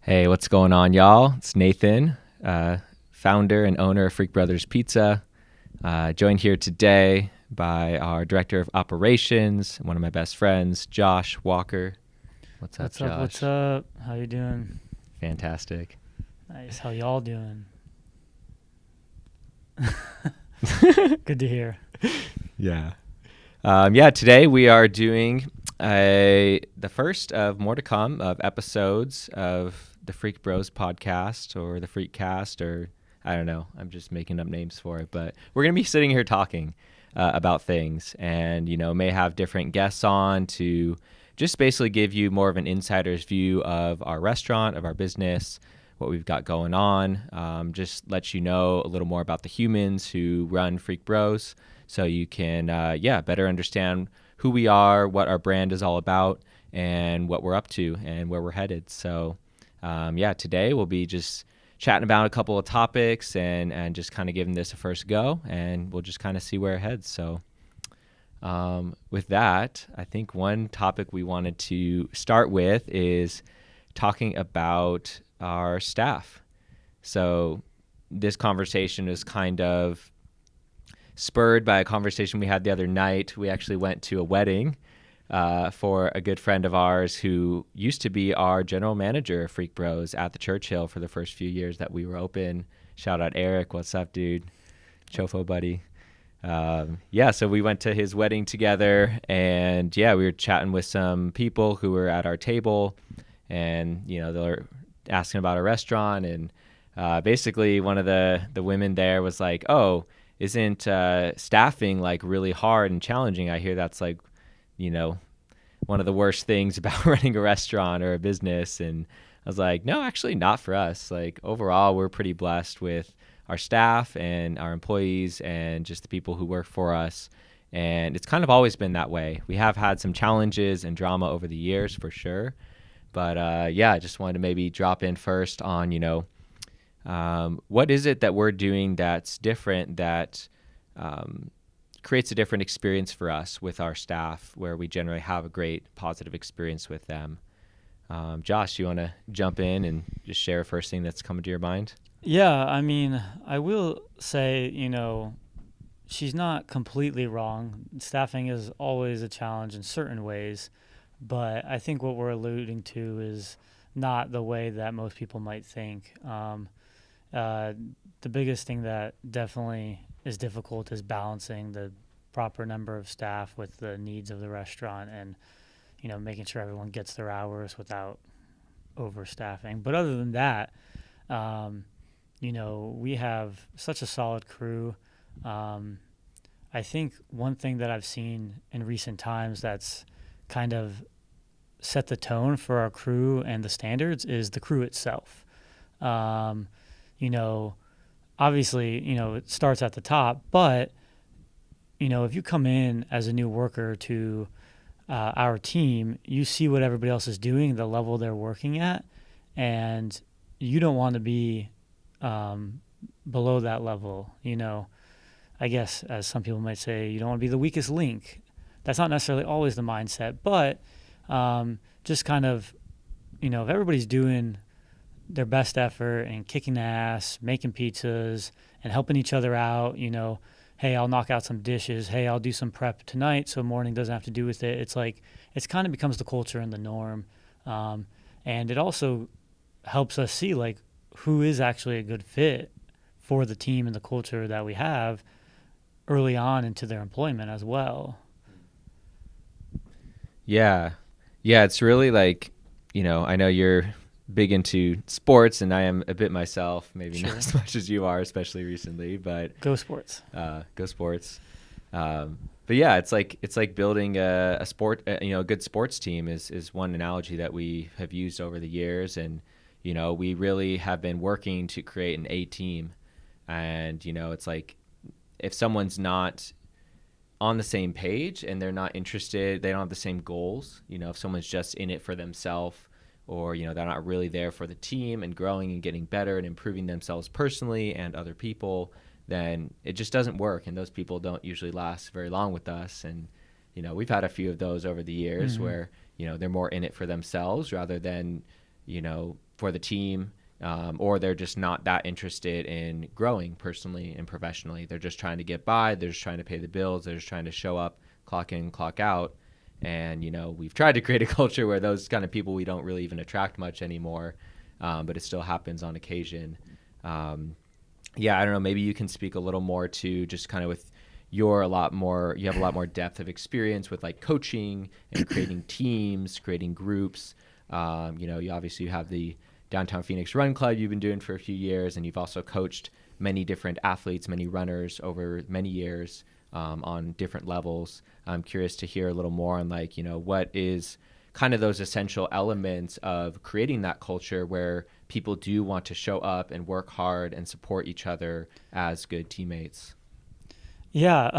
Hey, what's going on, y'all? It's Nathan, founder and owner of Freak Brothers Pizza. Joined here today by our director of operations, one of my best friends, Josh Walker. What's up, Josh? What's up? How you doing? Fantastic. Nice. How y'all doing? Good to hear. Yeah. Today we are doing the first of more to come of episodes of the Freak Bros podcast or the Freak Cast, or I don't know. I'm just making up names for it, but we're going to be sitting here talking about things and, may have different guests on to just basically give you more of an insider's view of our restaurant, of our business, what we've got going on. Just let you know a little more about the humans who run Freak Bros, so you can, better understand who we are, what our brand is all about, and what we're up to and where we're headed. So, today we'll be just chatting about a couple of topics and just kind of giving this a first go, and we'll just kind of see where it heads. So, with that, I think one topic we wanted to start with is talking about our staff. So, this conversation is kind of spurred by a conversation we had the other night. We actually went to a wedding for a good friend of ours who used to be our general manager of Freak Bros at the Churchill for the first few years that we were open. Shout out Eric. What's up, dude? Chofo buddy. So we went to his wedding together, and we were chatting with some people who were at our table, and they were asking about a restaurant, and basically one of the women there was like, "Oh, isn't staffing like really hard and challenging? I hear that's like, one of the worst things about running a restaurant or a business." And I was like, no, actually not for us. Like overall, we're pretty blessed with our staff and our employees and just the people who work for us. And it's kind of always been that way. We have had some challenges and drama over the years for sure. But I just wanted to maybe drop in first on, what is it that we're doing that's different that creates a different experience for us with our staff, where we generally have a great positive experience with them. Josh, you want to jump in and just share first thing that's coming to your mind? Yeah, I mean, I will say, she's not completely wrong. Staffing is always a challenge in certain ways, but I think what we're alluding to is not the way that most people might think. The biggest thing that definitely is difficult is balancing the proper number of staff with the needs of the restaurant and, making sure everyone gets their hours without overstaffing. But other than that, we have such a solid crew. I think one thing that I've seen in recent times that's kind of set the tone for our crew and the standards is the crew itself. You know, Obviously, it starts at the top, but, if you come in as a new worker to our team, you see what everybody else is doing, the level they're working at, and you don't want to be below that level. I guess, as some people might say, you don't want to be the weakest link. That's not necessarily always the mindset, but just kind of, if everybody's doing their best effort and kicking ass, making pizzas and helping each other out, hey, I'll knock out some dishes. Hey, I'll do some prep tonight so morning doesn't have to do with it. It's like, it's kind of becomes the culture and the norm. And it also helps us see like who is actually a good fit for the team and the culture that we have early on into their employment as well. Yeah. Yeah, it's really like, I know you're big into sports, and I am a bit myself, maybe Sure. not as much as you are, especially recently, but Go sports. go sports. But yeah, it's like building a sport, a good sports team is one analogy that we have used over the years. And, we really have been working to create an A team. And, it's like if someone's not on the same page and they're not interested, they don't have the same goals, if someone's just in it for themselves, or they're not really there for the team and growing and getting better and improving themselves personally and other people, then it just doesn't work, and those people don't usually last very long with us. And we've had a few of those over the years where they're more in it for themselves rather than for the team, or they're just not that interested in growing personally and professionally. They're just trying to get by. They're just trying to pay the bills. They're just trying to show up, clock in, clock out. And, we've tried to create a culture where those kind of people we don't really even attract much anymore, but it still happens on occasion. I don't know, maybe you can speak a little more to just kind of with you have a lot more depth of experience with like coaching and creating teams, creating groups. You obviously have the Downtown Phoenix Run Club you've been doing for a few years, and you've also coached many different athletes, many runners over many years on different levels. I'm curious to hear a little more on what is kind of those essential elements of creating that culture where people do want to show up and work hard and support each other as good teammates. Yeah,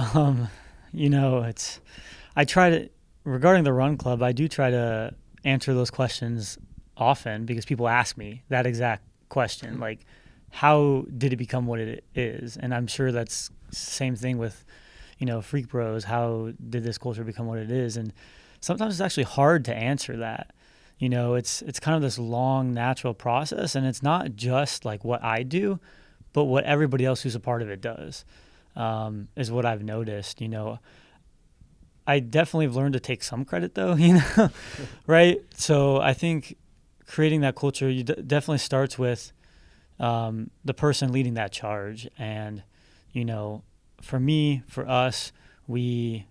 I try to, regarding the run club, I do try to answer those questions often because people ask me that exact question, like, how did it become what it is? And I'm sure that's the same thing with, Freak Bros. How did this culture become what it is? And sometimes it's actually hard to answer that. It's kind of this long natural process, and it's not just like what I do, but what everybody else who's a part of it does, is what I've noticed. I definitely have learned to take some credit though, right? So I think creating that culture definitely starts with the person leading that charge. And, for me, for us, we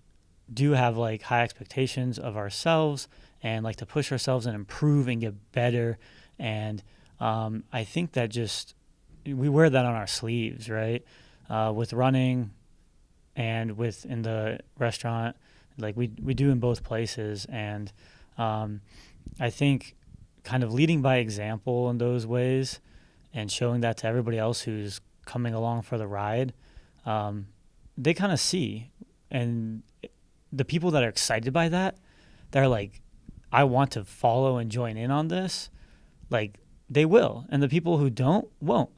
do have like high expectations of ourselves and like to push ourselves and improve and get better. And I think that we wear that on our sleeves, right? With running and in the restaurant, like we do in both places. And I think kind of leading by example in those ways and showing that to everybody else who's coming along for the ride, they kind of see. And the people that are excited by that, they're like, I want to follow and join in on this, like they will. And the people who don't, won't.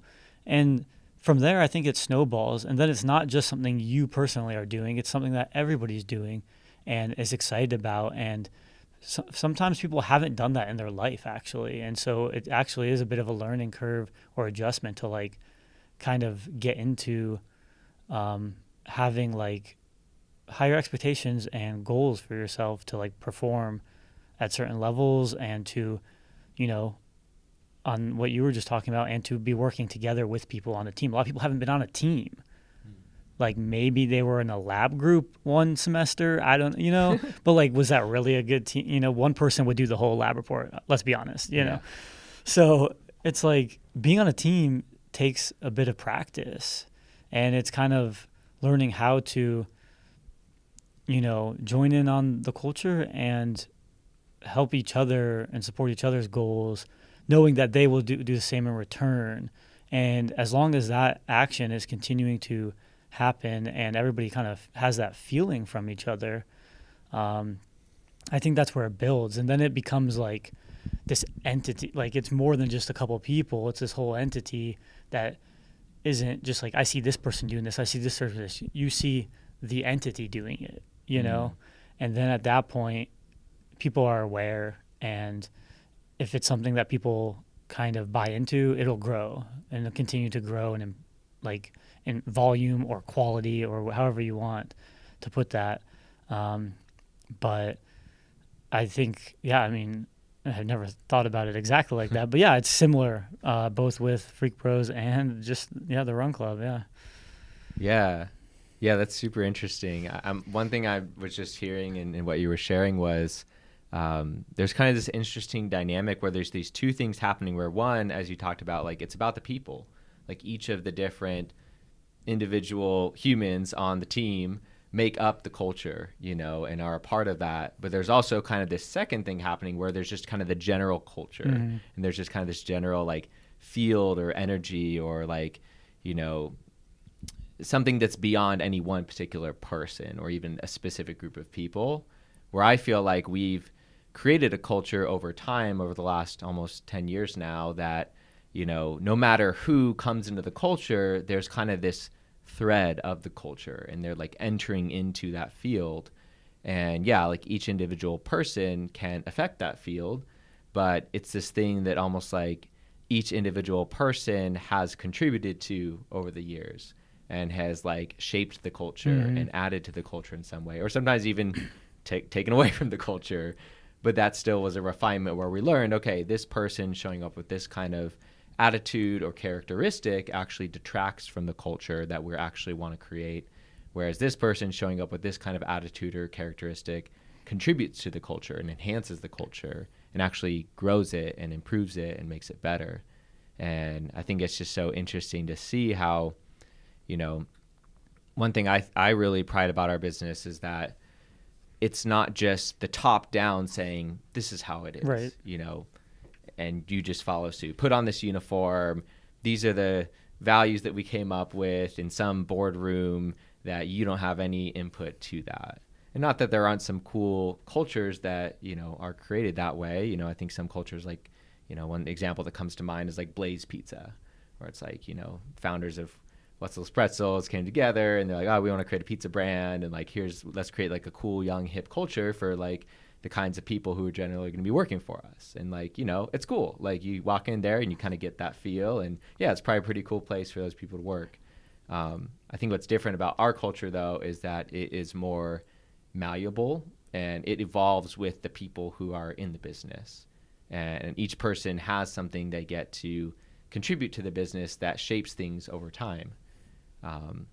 And from there, I think it snowballs. And then it's not just something you personally are doing. It's something that everybody's doing and is excited about. And sometimes people haven't done that in their life, actually. And so it actually is a bit of a learning curve or adjustment to like kind of get into having like higher expectations and goals for yourself to like perform at certain levels and to, on what you were just talking about, and to be working together with people on a team. A lot of people haven't been on a team. Like maybe they were in a lab group one semester. I don't, but like, was that really a good team? One person would do the whole lab report. Let's be honest, know? So it's like being on a team takes a bit of practice, and it's kind of learning how to, join in on the culture and help each other and support each other's goals, knowing that they will do the same in return. And as long as that action is continuing to happen and everybody kind of has that feeling from each other, I think that's where it builds. And then it becomes like this entity, like it's more than just a couple people. It's this whole entity that isn't just like, I see this person doing this, I see this person doing this. You see the entity doing it, and then at that point, people are aware. And if it's something that people kind of buy into, it'll grow and it'll continue to grow and like in volume or quality or however you want to put that. But I think, I have never thought about it exactly like that, but yeah, it's similar, both with Freak Pros and just, the Run Club. Yeah, that's super interesting. One thing I was just hearing in what you were sharing was there's kind of this interesting dynamic where there's these two things happening where one, as you talked about, like it's about the people, like each of the different individual humans on the team make up the culture, and are a part of that. But there's also kind of this second thing happening where there's just kind of the general culture, and there's just kind of this general like field or energy or like, something that's beyond any one particular person or even a specific group of people, where I feel like we've created a culture over time, over the last almost 10 years now, that, no matter who comes into the culture, there's kind of this thread of the culture and they're like entering into that field. And like each individual person can affect that field, but it's this thing that almost like each individual person has contributed to over the years and has like shaped the culture and added to the culture in some way, or sometimes even taken away from the culture. But that still was a refinement where we learned, okay, this person showing up with this kind of attitude or characteristic actually detracts from the culture that we actually want to create. Whereas this person showing up with this kind of attitude or characteristic contributes to the culture and enhances the culture and actually grows it and improves it and makes it better. And I think it's just so interesting to see how, you know, one thing I really pride about our business is that it's not just the top down saying, this is how it is, right. you know, and you just follow suit. Put on this uniform. These are the values that we came up with in some boardroom that you don't have any input to that. And not that there aren't some cool cultures that, you know, are created that way. You know, I think some cultures like, you know, one example that comes to mind is like Blaze Pizza, where it's like, you know, founders of Wetzel's Pretzels came together and they're like, oh, we want to create a pizza brand. And like, let's create like a cool, young, hip culture for like the kinds of people who are generally going to be working for us. And like, you know, it's cool. Like you walk in there and you kind of get that feel. And yeah, it's probably a pretty cool place for those people to work. I think what's different about our culture, though, is that it is more malleable and it evolves with the people who are in the business. And each person has something they get to contribute to the business that shapes things over time. And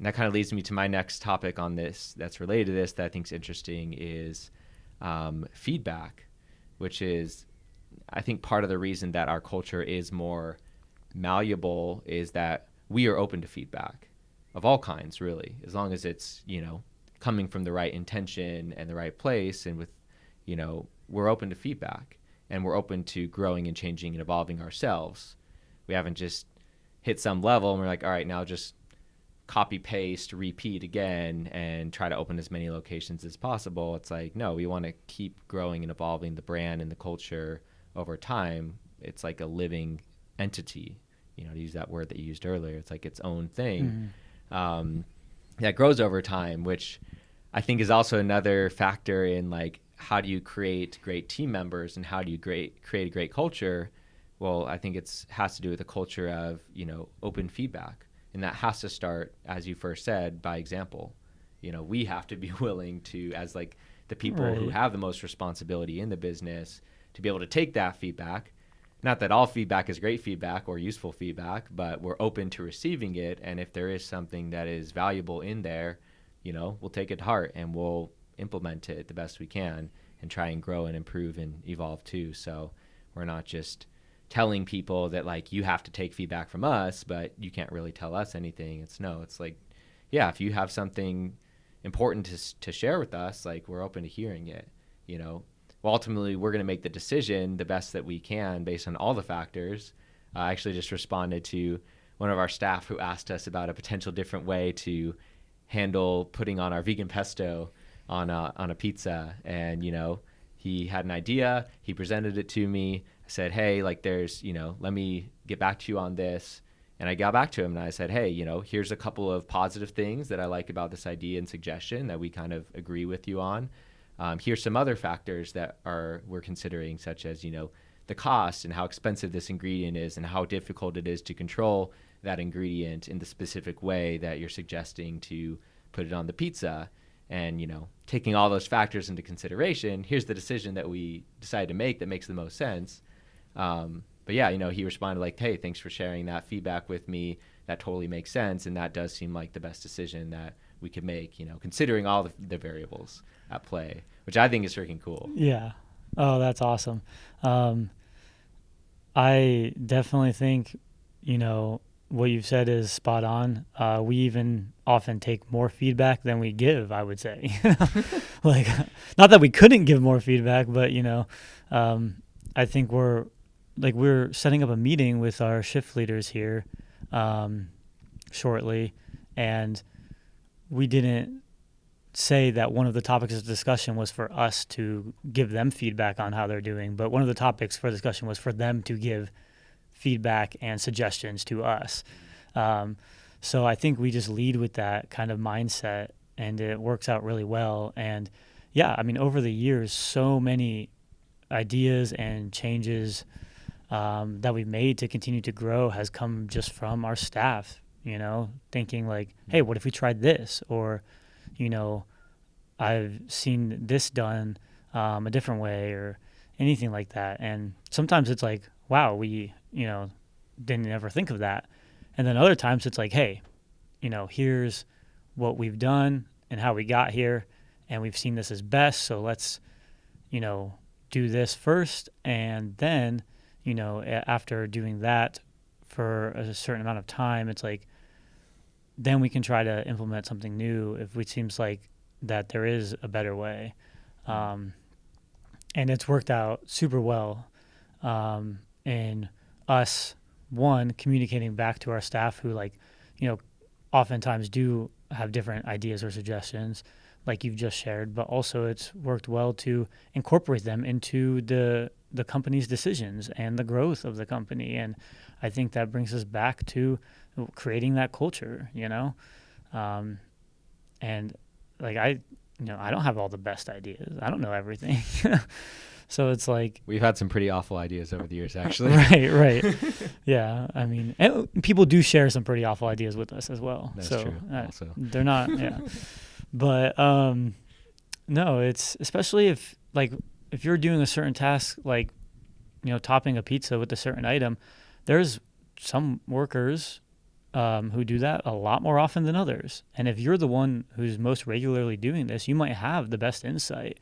that kind of leads me to my next topic on this that's related to this that I think is interesting is feedback, which is, I think, part of the reason that our culture is more malleable is that we are open to feedback of all kinds, really, as long as it's, you know, coming from the right intention and the right place. And with, you know, we're open to feedback and we're open to growing and changing and evolving ourselves. We haven't just hit some level and we're like, all right, now just copy, paste, repeat again and try to open as many locations as possible. It's like, no, we want to keep growing and evolving the brand and the culture over time. It's like a living entity, you know, to use that word that you used earlier. It's like its own thing that grows over time, which I think is also another factor in like, how do you create great team members and how do you create a great culture? Well, I think it has to do with a culture of, you know, open feedback. And that has to start, as you first said, by example. You know, we have to be willing to, as like the people who have the most responsibility in the business, to be able to take that feedback. Not that all feedback is great feedback or useful feedback, but we're open to receiving it. And if there is something that is valuable in there, you know, we'll take it to heart and we'll implement it the best we can and try and grow and improve and evolve too. So we're not just telling people that like you have to take feedback from us, but you can't really tell us anything. It's like, yeah, if you have something important to share with us, like we're open to hearing it, you know. Well, ultimately, we're going to make the decision the best that we can based on all the factors. I actually just responded to one of our staff who asked us about a potential different way to handle putting on our vegan pesto on a pizza. And, you know, he had an idea. He presented it to me. I said, hey, like there's, you know, let me get back to you on this. And I got back to him and I said, hey, you know, here's a couple of positive things that I like about this idea and suggestion that we kind of agree with you on. Here's some other factors that we're considering, such as, you know, the cost and how expensive this ingredient is and how difficult it is to control that ingredient in the specific way that you're suggesting to put it on the pizza. And, you know, taking all those factors into consideration, here's the decision that we decided to make that makes the most sense. But yeah, you know, he responded like, hey, thanks for sharing that feedback with me. That totally makes sense. And that does seem like the best decision that we could make, you know, considering all the variables at play, which I think is freaking cool. Yeah. Oh, that's awesome. I definitely think, you know, what you've said is spot on. We even often take more feedback than we give, I would say. Like, not that we couldn't give more feedback, but, you know, I think we're setting up a meeting with our shift leaders here shortly, and we didn't say that one of the topics of discussion was for us to give them feedback on how they're doing, but one of the topics for discussion was for them to give feedback and suggestions to us. So I think we just lead with that kind of mindset, and it works out really well. And yeah, I mean, over the years, so many ideas and changes that we've made to continue to grow has come just from our staff, thinking like, hey, what if we tried this? Or, you know, I've seen this done a different way, or anything like that. And sometimes it's like, wow, we, didn't ever think of that. And then other times it's like, hey, here's what we've done and how we got here, and we've seen this as best. So let's, do this first. And then, after doing that for a certain amount of time, it's like, then we can try to implement something new if it seems like that there is a better way. And it's worked out super well in us, one, communicating back to our staff who, like, oftentimes do have different ideas or suggestions like you've just shared, but also it's worked well to incorporate them into the company's decisions and the growth of the company. And I think that brings us back to creating that culture, and like I don't have all the best ideas. I don't know everything. So it's like, We've had some pretty awful ideas over the years, actually. right. Yeah. I mean, and people do share some pretty awful ideas with us as well. That's so true. Also, they're not, yeah. But no, it's especially if you're doing a certain task, like, topping a pizza with a certain item, there's some workers who do that a lot more often than others. And if you're the one who's most regularly doing this, you might have the best insight.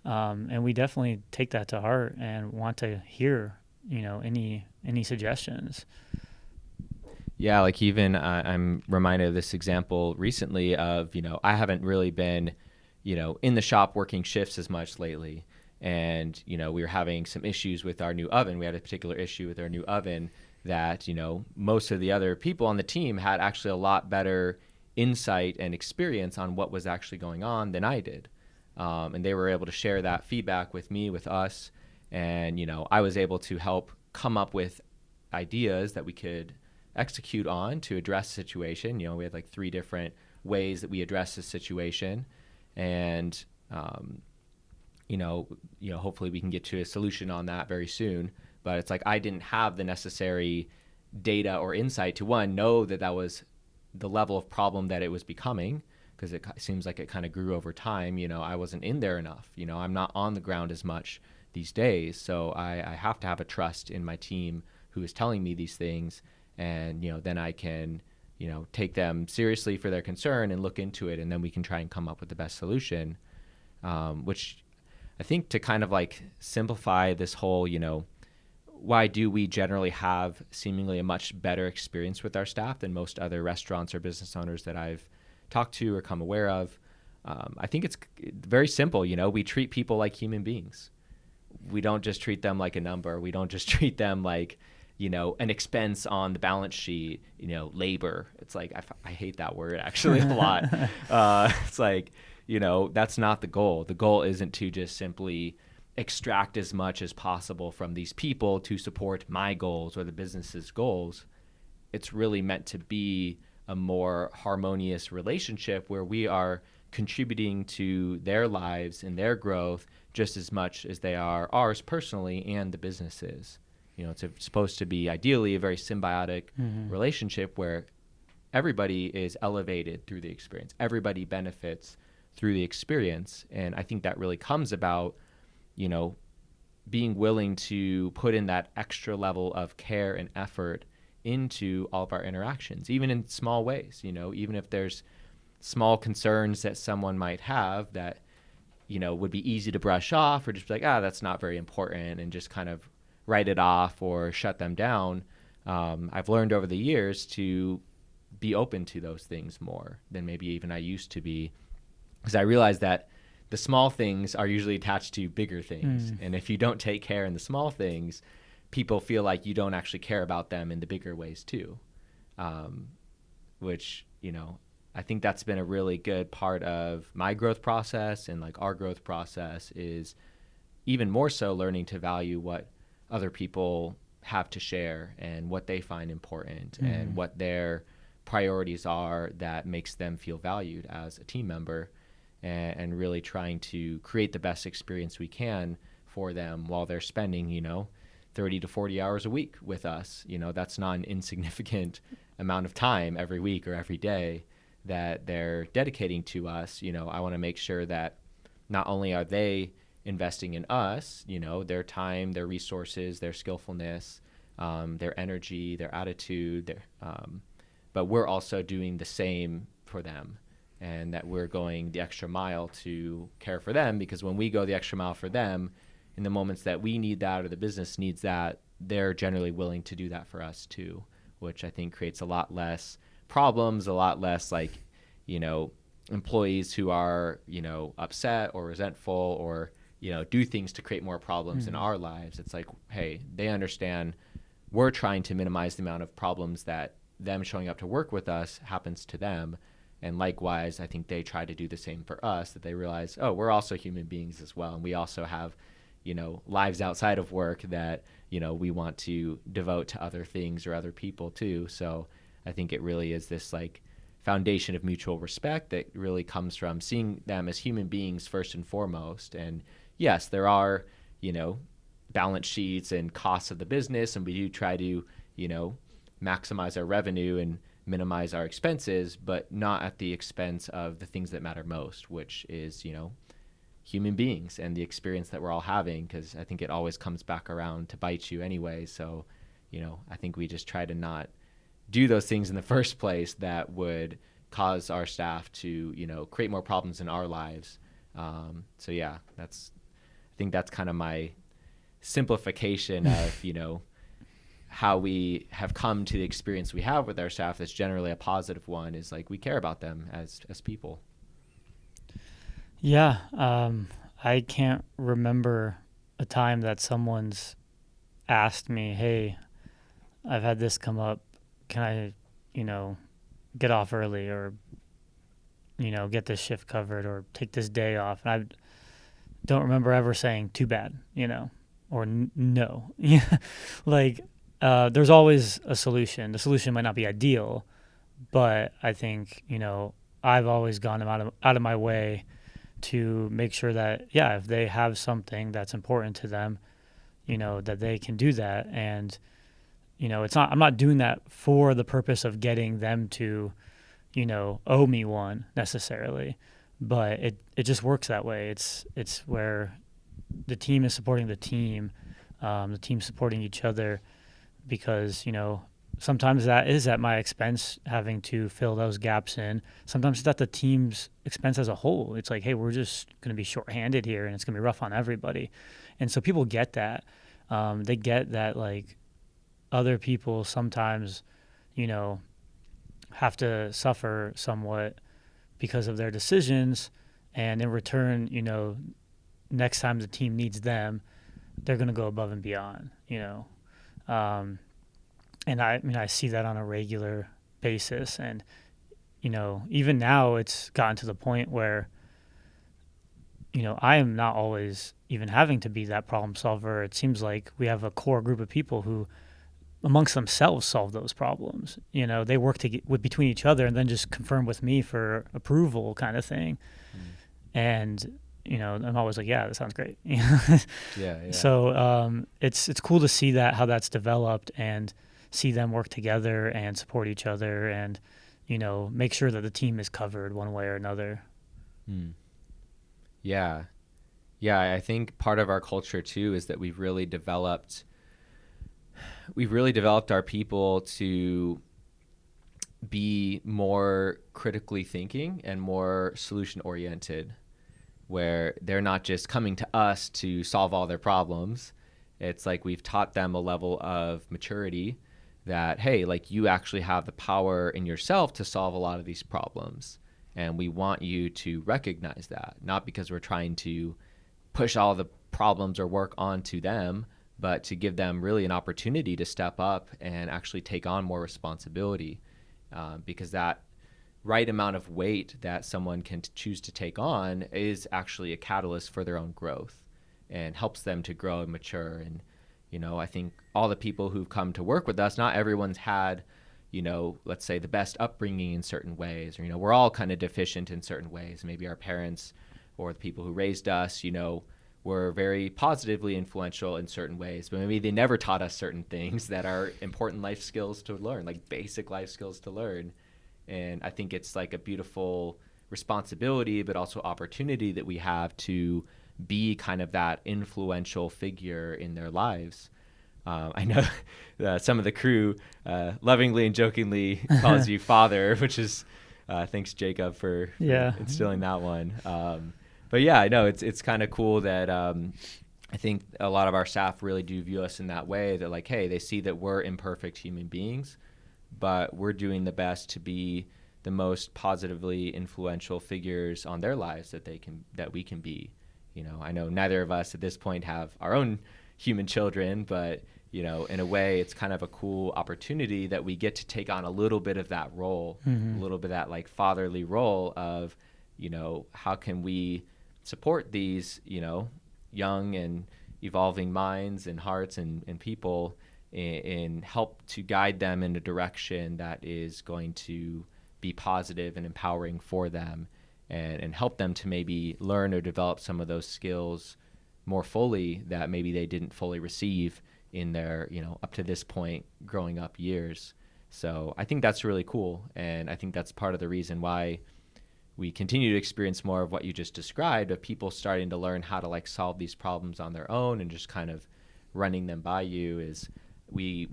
And we definitely take that to heart and want to hear, any suggestions. yeah, like even I'm reminded of this example recently of, I haven't really been, in the shop working shifts as much lately. And, we were having some issues with our new oven. We had a particular issue with our new oven that, most of the other people on the team had actually a lot better insight and experience on what was actually going on than I did. And they were able to share that feedback with me, with us. And, I was able to help come up with ideas that we could execute on to address the situation. We had like 3 different ways that we addressed the situation. And, hopefully we can get to a solution on that very soon. But it's like I didn't have the necessary data or insight to, one, know that that was the level of problem that it was becoming, because it seems like it kind of grew over time. I wasn't in there enough. I'm not on the ground as much these days. So I have to have a trust in my team who is telling me these things. And, then I can, take them seriously for their concern and look into it. And then we can try and come up with the best solution, which I think to kind of like simplify this whole, why do we generally have seemingly a much better experience with our staff than most other restaurants or business owners that I've talked to or come aware of? I think it's very simple. We treat people like human beings. We don't just treat them like a number. We don't just treat them like, an expense on the balance sheet, labor. It's like, I hate that word actually a lot. It's like, that's not the goal. The goal isn't to just simply extract as much as possible from these people to support my goals or the business's goals. It's really meant to be a more harmonious relationship where we are contributing to their lives and their growth just as much as they are ours personally and the businesses. It's supposed to be ideally a very symbiotic relationship where everybody is elevated through the experience. Everybody benefits through the experience. And I think that really comes about, being willing to put in that extra level of care and effort into all of our interactions, even in small ways. Even if there's small concerns that someone might have that, would be easy to brush off or just be like, that's not very important, and just kind of write it off or shut them down. I've learned over the years to be open to those things more than maybe even I used to be, because I realized that the small things are usually attached to bigger things. And if you don't take care in the small things, people feel like you don't actually care about them in the bigger ways too, which, I think that's been a really good part of my growth process, and like our growth process is even more so learning to value what other people have to share and what they find important and what their priorities are that makes them feel valued as a team member, and really trying to create the best experience we can for them while they're spending, 30 to 40 hours a week with us. That's not an insignificant amount of time every week or every day that they're dedicating to us. I want to make sure that not only are they investing in us, their time, their resources, their skillfulness, their energy, their attitude, but we're also doing the same for them, and that we're going the extra mile to care for them, because when we go the extra mile for them, in the moments that we need that or the business needs that, they're generally willing to do that for us too, which I think creates a lot less problems, a lot less employees who are, upset or resentful or, do things to create more problems in our lives. It's like, hey, they understand we're trying to minimize the amount of problems that them showing up to work with us happens to them. And likewise, I think they try to do the same for us, that they realize, oh, we're also human beings as well. And we also have, lives outside of work that, we want to devote to other things or other people too. So I think it really is this foundation of mutual respect that really comes from seeing them as human beings first and foremost. And yes, there are, balance sheets and costs of the business, and we do try to, maximize our revenue and minimize our expenses, but not at the expense of the things that matter most, which is, human beings and the experience that we're all having, because I think it always comes back around to bite you anyway. So, I think we just try to not do those things in the first place that would cause our staff to, create more problems in our lives. So yeah, I think that's kind of my simplification of, how we have come to the experience we have with our staff. That's generally a positive one, is we care about them as people. Yeah. I can't remember a time that someone's asked me, hey, I've had this come up. Can I, get off early, or, get this shift covered, or take this day off? And I don't remember ever saying too bad, or no. There's always a solution. The solution might not be ideal, but I think, I've always gone out of my way to make sure that, yeah, if they have something that's important to them, that they can do that. And, I'm not doing that for the purpose of getting them to, owe me one necessarily, but it just works that way. It's where the team is supporting the team supporting each other, because, sometimes that is at my expense, having to fill those gaps in. Sometimes it's at the team's expense as a whole. It's like, hey, we're just going to be shorthanded here, and it's going to be rough on everybody. And so people get that. They get that, other people sometimes, have to suffer somewhat because of their decisions. And in return, next time the team needs them, they're going to go above and beyond, and I see that on a regular basis. And, even now it's gotten to the point where, I am not always even having to be that problem solver. It seems like we have a core group of people who amongst themselves solve those problems. They work between each other and then just confirm with me for approval, kind of thing. And, I'm always like, yeah, that sounds great. Yeah. So it's cool to see how that's developed, and see them work together and support each other, and, make sure that the team is covered one way or another. Yeah. I think part of our culture too is that we've really developed our people to be more critically thinking and more solution oriented, where they're not just coming to us to solve all their problems. It's like we've taught them a level of maturity that, hey, you actually have the power in yourself to solve a lot of these problems. And we want you to recognize that, not because we're trying to push all the problems or work onto them, but to give them really an opportunity to step up and actually take on more responsibility, because that right amount of weight that someone can choose to take on is actually a catalyst for their own growth and helps them to grow and mature. And, I think all the people who've come to work with us, not everyone's had, let's say the best upbringing in certain ways, or, we're all kind of deficient in certain ways. Maybe our parents or the people who raised us, were very positively influential in certain ways, but maybe they never taught us certain things that are important life skills to learn, like basic life skills to learn. And I think it's like a beautiful responsibility, but also opportunity that we have to be kind of that influential figure in their lives. I know some of the crew lovingly and jokingly calls you father, which is thanks Jacob for instilling that one. But yeah, I know it's kind of cool that I think a lot of our staff really do view us in that way, that like, hey, they see that we're imperfect human beings, but we're doing the best to be the most positively influential figures on their lives that we can be. You know, I know neither of us at this point have our own human children, but you know, in a way, it's kind of a cool opportunity that we get to take on a little bit of that role, a little bit of that like fatherly role of, you know, how can we support these, you know, young and evolving minds and hearts and people and help to guide them in a direction that is going to be positive and empowering for them, and help them to maybe learn or develop some of those skills more fully that maybe they didn't fully receive in their, you know, up to this point growing up years. So I think that's really cool. And I think that's part of the reason why we continue to experience more of what you just described, of people starting to learn how to like solve these problems on their own and just kind of running them by you. Is we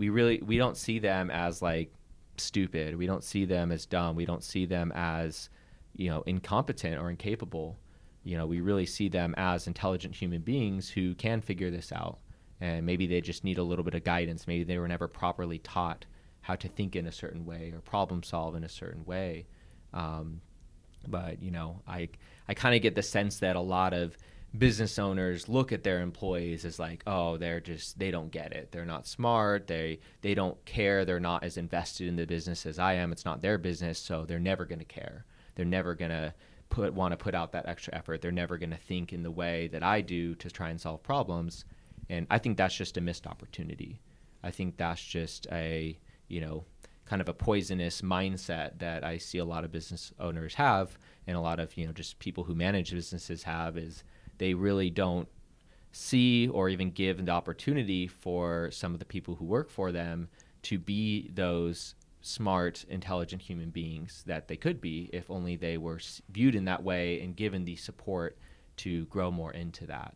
don't see them as like stupid. We don't see them as dumb. We don't see them as, you know, incompetent or incapable. You know, we really see them as intelligent human beings who can figure this out. And maybe they just need a little bit of guidance. Maybe they were never properly taught how to think in a certain way or problem solve in a certain way. But, you know, I kind of get the sense that a lot of business owners look at their employees as like, oh, they don't get it. They're not smart. They don't care. They're not as invested in the business as I am. It's not their business, so they're never going to care. They're never going to want to put out that extra effort. They're never going to think in the way that I do to try and solve problems. And I think that's just a missed opportunity. I think that's just a, you know, kind of a poisonous mindset that I see a lot of business owners have, and a lot of, you know, just people who manage businesses have, is they really don't see or even give the opportunity for some of the people who work for them to be those smart, intelligent human beings that they could be if only they were viewed in that way and given the support to grow more into that.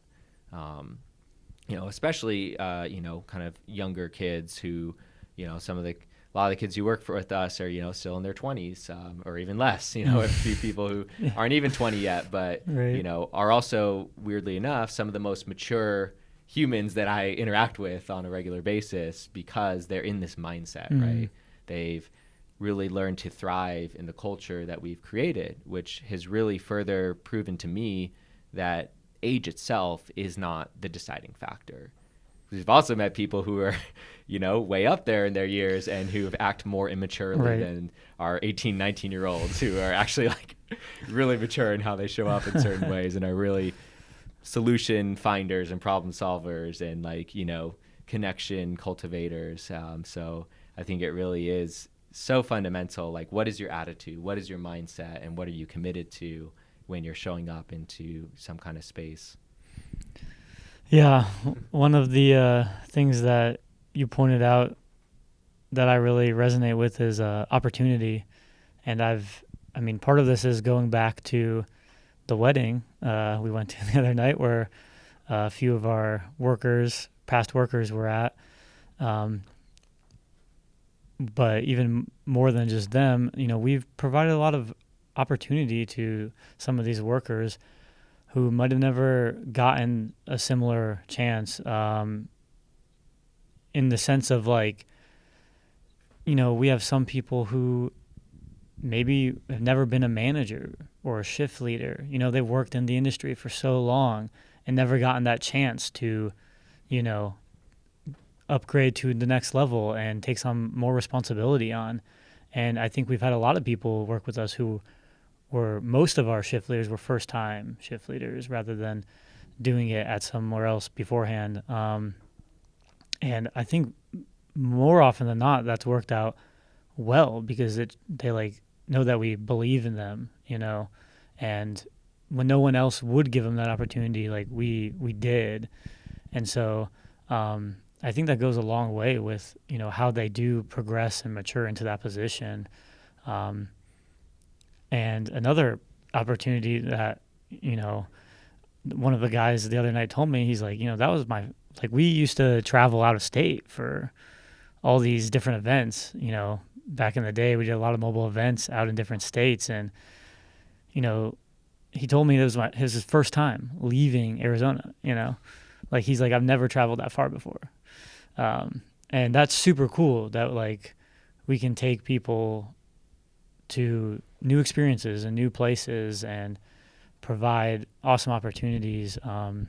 You know, especially, you know, kind of younger kids who, you know, a lot of the kids who work with us are, you know, still in their 20s or even less, you know, a few people who aren't even 20 yet, but, you know, are also, weirdly enough, some of the most mature humans that I interact with on a regular basis, because they're in this mindset, right? They've really learned to thrive in the culture that we've created, which has really further proven to me that age itself is not the deciding factor. We've also met people who are, you know, way up there in their years and who act more immaturely than our 18, 19-year-olds who are actually like really mature in how they show up in certain ways and are really solution finders and problem solvers and like, you know, connection cultivators. So I think it really is so fundamental. Like, what is your attitude? What is your mindset? And what are you committed to when you're showing up into some kind of space? Yeah, one of the things that you pointed out that I really resonate with is opportunity. And I mean, part of this is going back to the wedding we went to the other night, where a few of our past workers were at. But even more than just them, you know, we've provided a lot of opportunity to some of these workers who might have never gotten a similar chance, in the sense of like, you know, we have some people who maybe have never been a manager or a shift leader. You know, they've worked in the industry for so long and never gotten that chance to, you know, upgrade to the next level and take some more responsibility on. And I think we've had a lot of people work with us who most of our shift leaders were first-time shift leaders rather than doing it at somewhere else beforehand. And I think more often than not, that's worked out well because they like know that we believe in them, you know, and when no one else would give them that opportunity, like we did. And so I think that goes a long way with, how they do progress and mature into that position. Um, and another opportunity that, one of the guys the other night told me, he's like, that was like we used to travel out of state for all these different events, back in the day. We did a lot of mobile events out in different states. And, you know, he told me it was his first time leaving Arizona, like he's like, I've never traveled that far before. Um, and that's super cool that like we can take people to new experiences and new places and provide awesome opportunities. And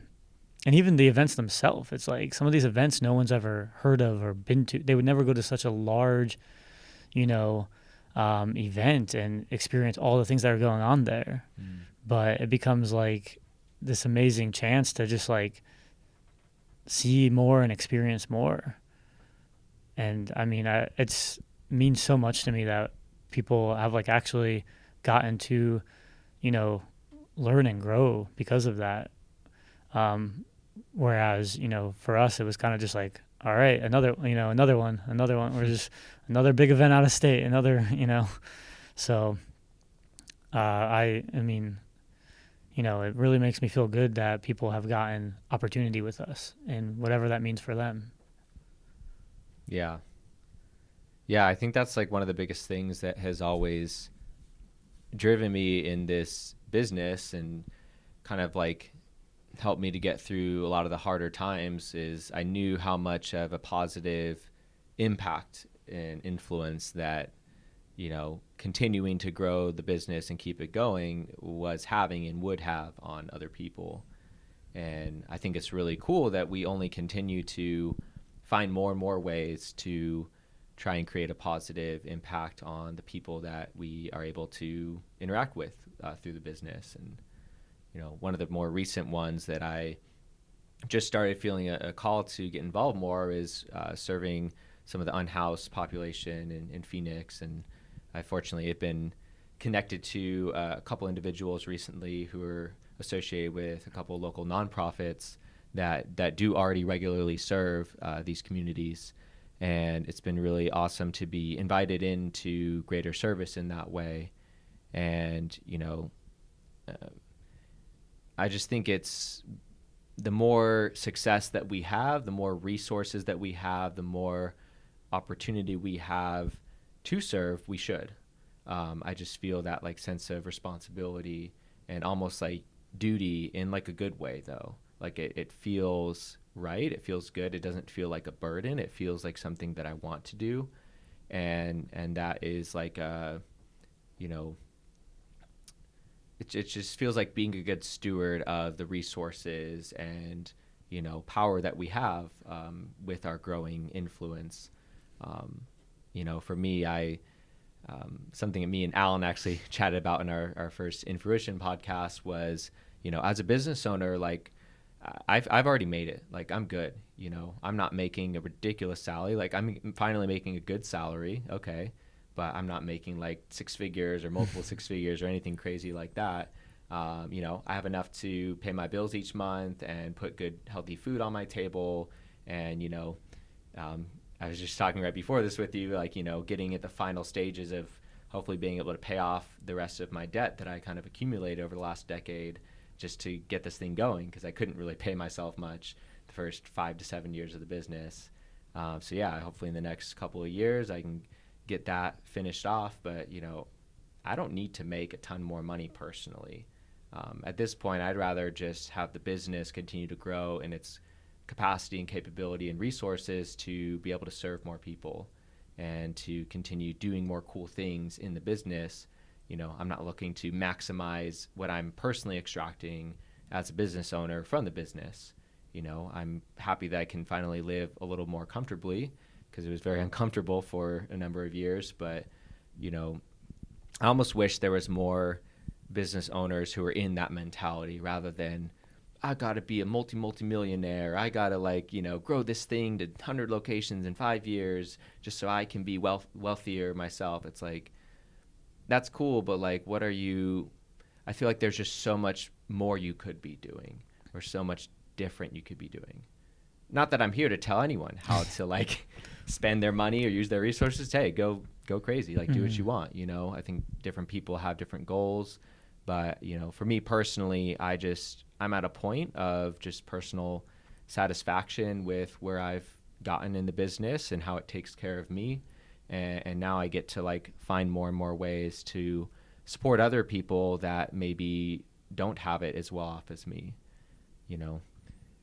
even the events themselves, it's like some of these events no one's ever heard of or been to. They would never go to such a large, you know, event and experience all the things that are going on there. But it becomes like this amazing chance to just like see more and experience more. And I mean, it's means so much to me that people have like actually gotten to, learn and grow because of that. Whereas, for us, it was kind of just like, all right, another one. We're just another big event out of state, So, I mean, it really makes me feel good that people have gotten opportunity with us and whatever that means for them. Yeah. Yeah, I think that's like one of the biggest things that has always driven me in this business and kind of like helped me to get through a lot of the harder times is I knew how much of a positive impact and influence that, continuing to grow the business and keep it going was having and would have on other people. And I think it's really cool that we only continue to find more and more ways to try and create a positive impact on the people that we are able to interact with through the business. And, one of the more recent ones that I just started feeling a call to get involved more is serving some of the unhoused population in Phoenix. And I fortunately have been connected to a couple individuals recently who are associated with a couple local nonprofits that do already regularly serve these communities. And it's been really awesome to be invited into greater service in that way. And, I just think it's the more success that we have, the more resources that we have, the more opportunity we have to serve, we should. I just feel that like sense of responsibility and almost like duty in like a good way though. Like it feels right. It feels good. It doesn't feel like a burden. It feels like something that I want to do. And that is like it just feels like being a good steward of the resources and, power that we have with our growing influence. For me, something that me and Alan actually chatted about in our first In Fruition podcast was, as a business owner, like I've already made it. Like I'm good. I'm not making a ridiculous salary. Like I'm finally making a good salary. Okay. But I'm not making like six figures or multiple six figures or anything crazy like that. I have enough to pay my bills each month and put good, healthy food on my table. And, I was just talking right before this with you, like, getting at the final stages of hopefully being able to pay off the rest of my debt that I kind of accumulated over the last decade just to get this thing going because I couldn't really pay myself much the first 5 to 7 years of the business. So, yeah, hopefully in the next couple of years I can get that finished off, but I don't need to make a ton more money personally. At this point, I'd rather just have the business continue to grow in its capacity and capability and resources to be able to serve more people and to continue doing more cool things in the business. I'm not looking to maximize what I'm personally extracting as a business owner from the business. I'm happy that I can finally live a little more comfortably because it was very uncomfortable for a number of years. But, I almost wish there was more business owners who are in that mentality rather than, I got to be a multi-millionaire. I got to grow this thing to 100 locations in 5 years just so I can be wealthier myself. It's like, that's cool. But like, what are you, I feel like there's just so much more you could be doing, or so much different you could be doing. Not that I'm here to tell anyone how to like spend their money or use their resources. Hey, go crazy, like do what you want. I think different people have different goals, but for me personally, I'm at a point of just personal satisfaction with where I've gotten in the business and how it takes care of me. And now I get to like find more and more ways to support other people that maybe don't have it as well off as me,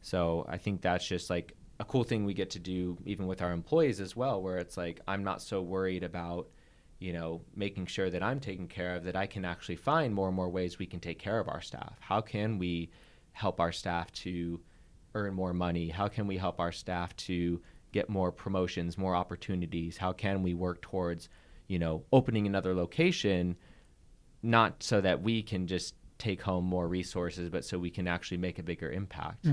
So I think that's just like a cool thing we get to do even with our employees as well, where it's like, I'm not so worried about, making sure that I'm taken care of, that I can actually find more and more ways we can take care of our staff. How can we help our staff to earn more money? How can we help our staff to get more promotions, more opportunities? How can we work towards, opening another location, not so that we can just take home more resources, but so we can actually make a bigger impact?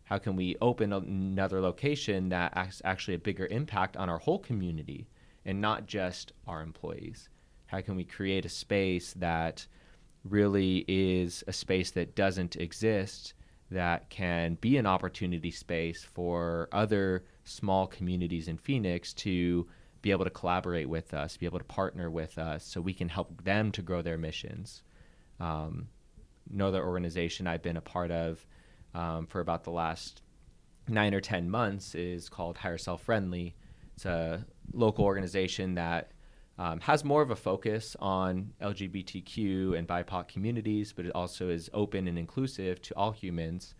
How can we open another location that has actually a bigger impact on our whole community and not just our employees? How can we create a space that really is a space that doesn't exist, that can be an opportunity space for other small communities in Phoenix to be able to collaborate with us, be able to partner with us so we can help them to grow their missions? Another organization I've been a part of for about the last 9 or 10 months is called Hire Self Friendly. It's a local organization that has more of a focus on LGBTQ and BIPOC communities, but it also is open and inclusive to all humans.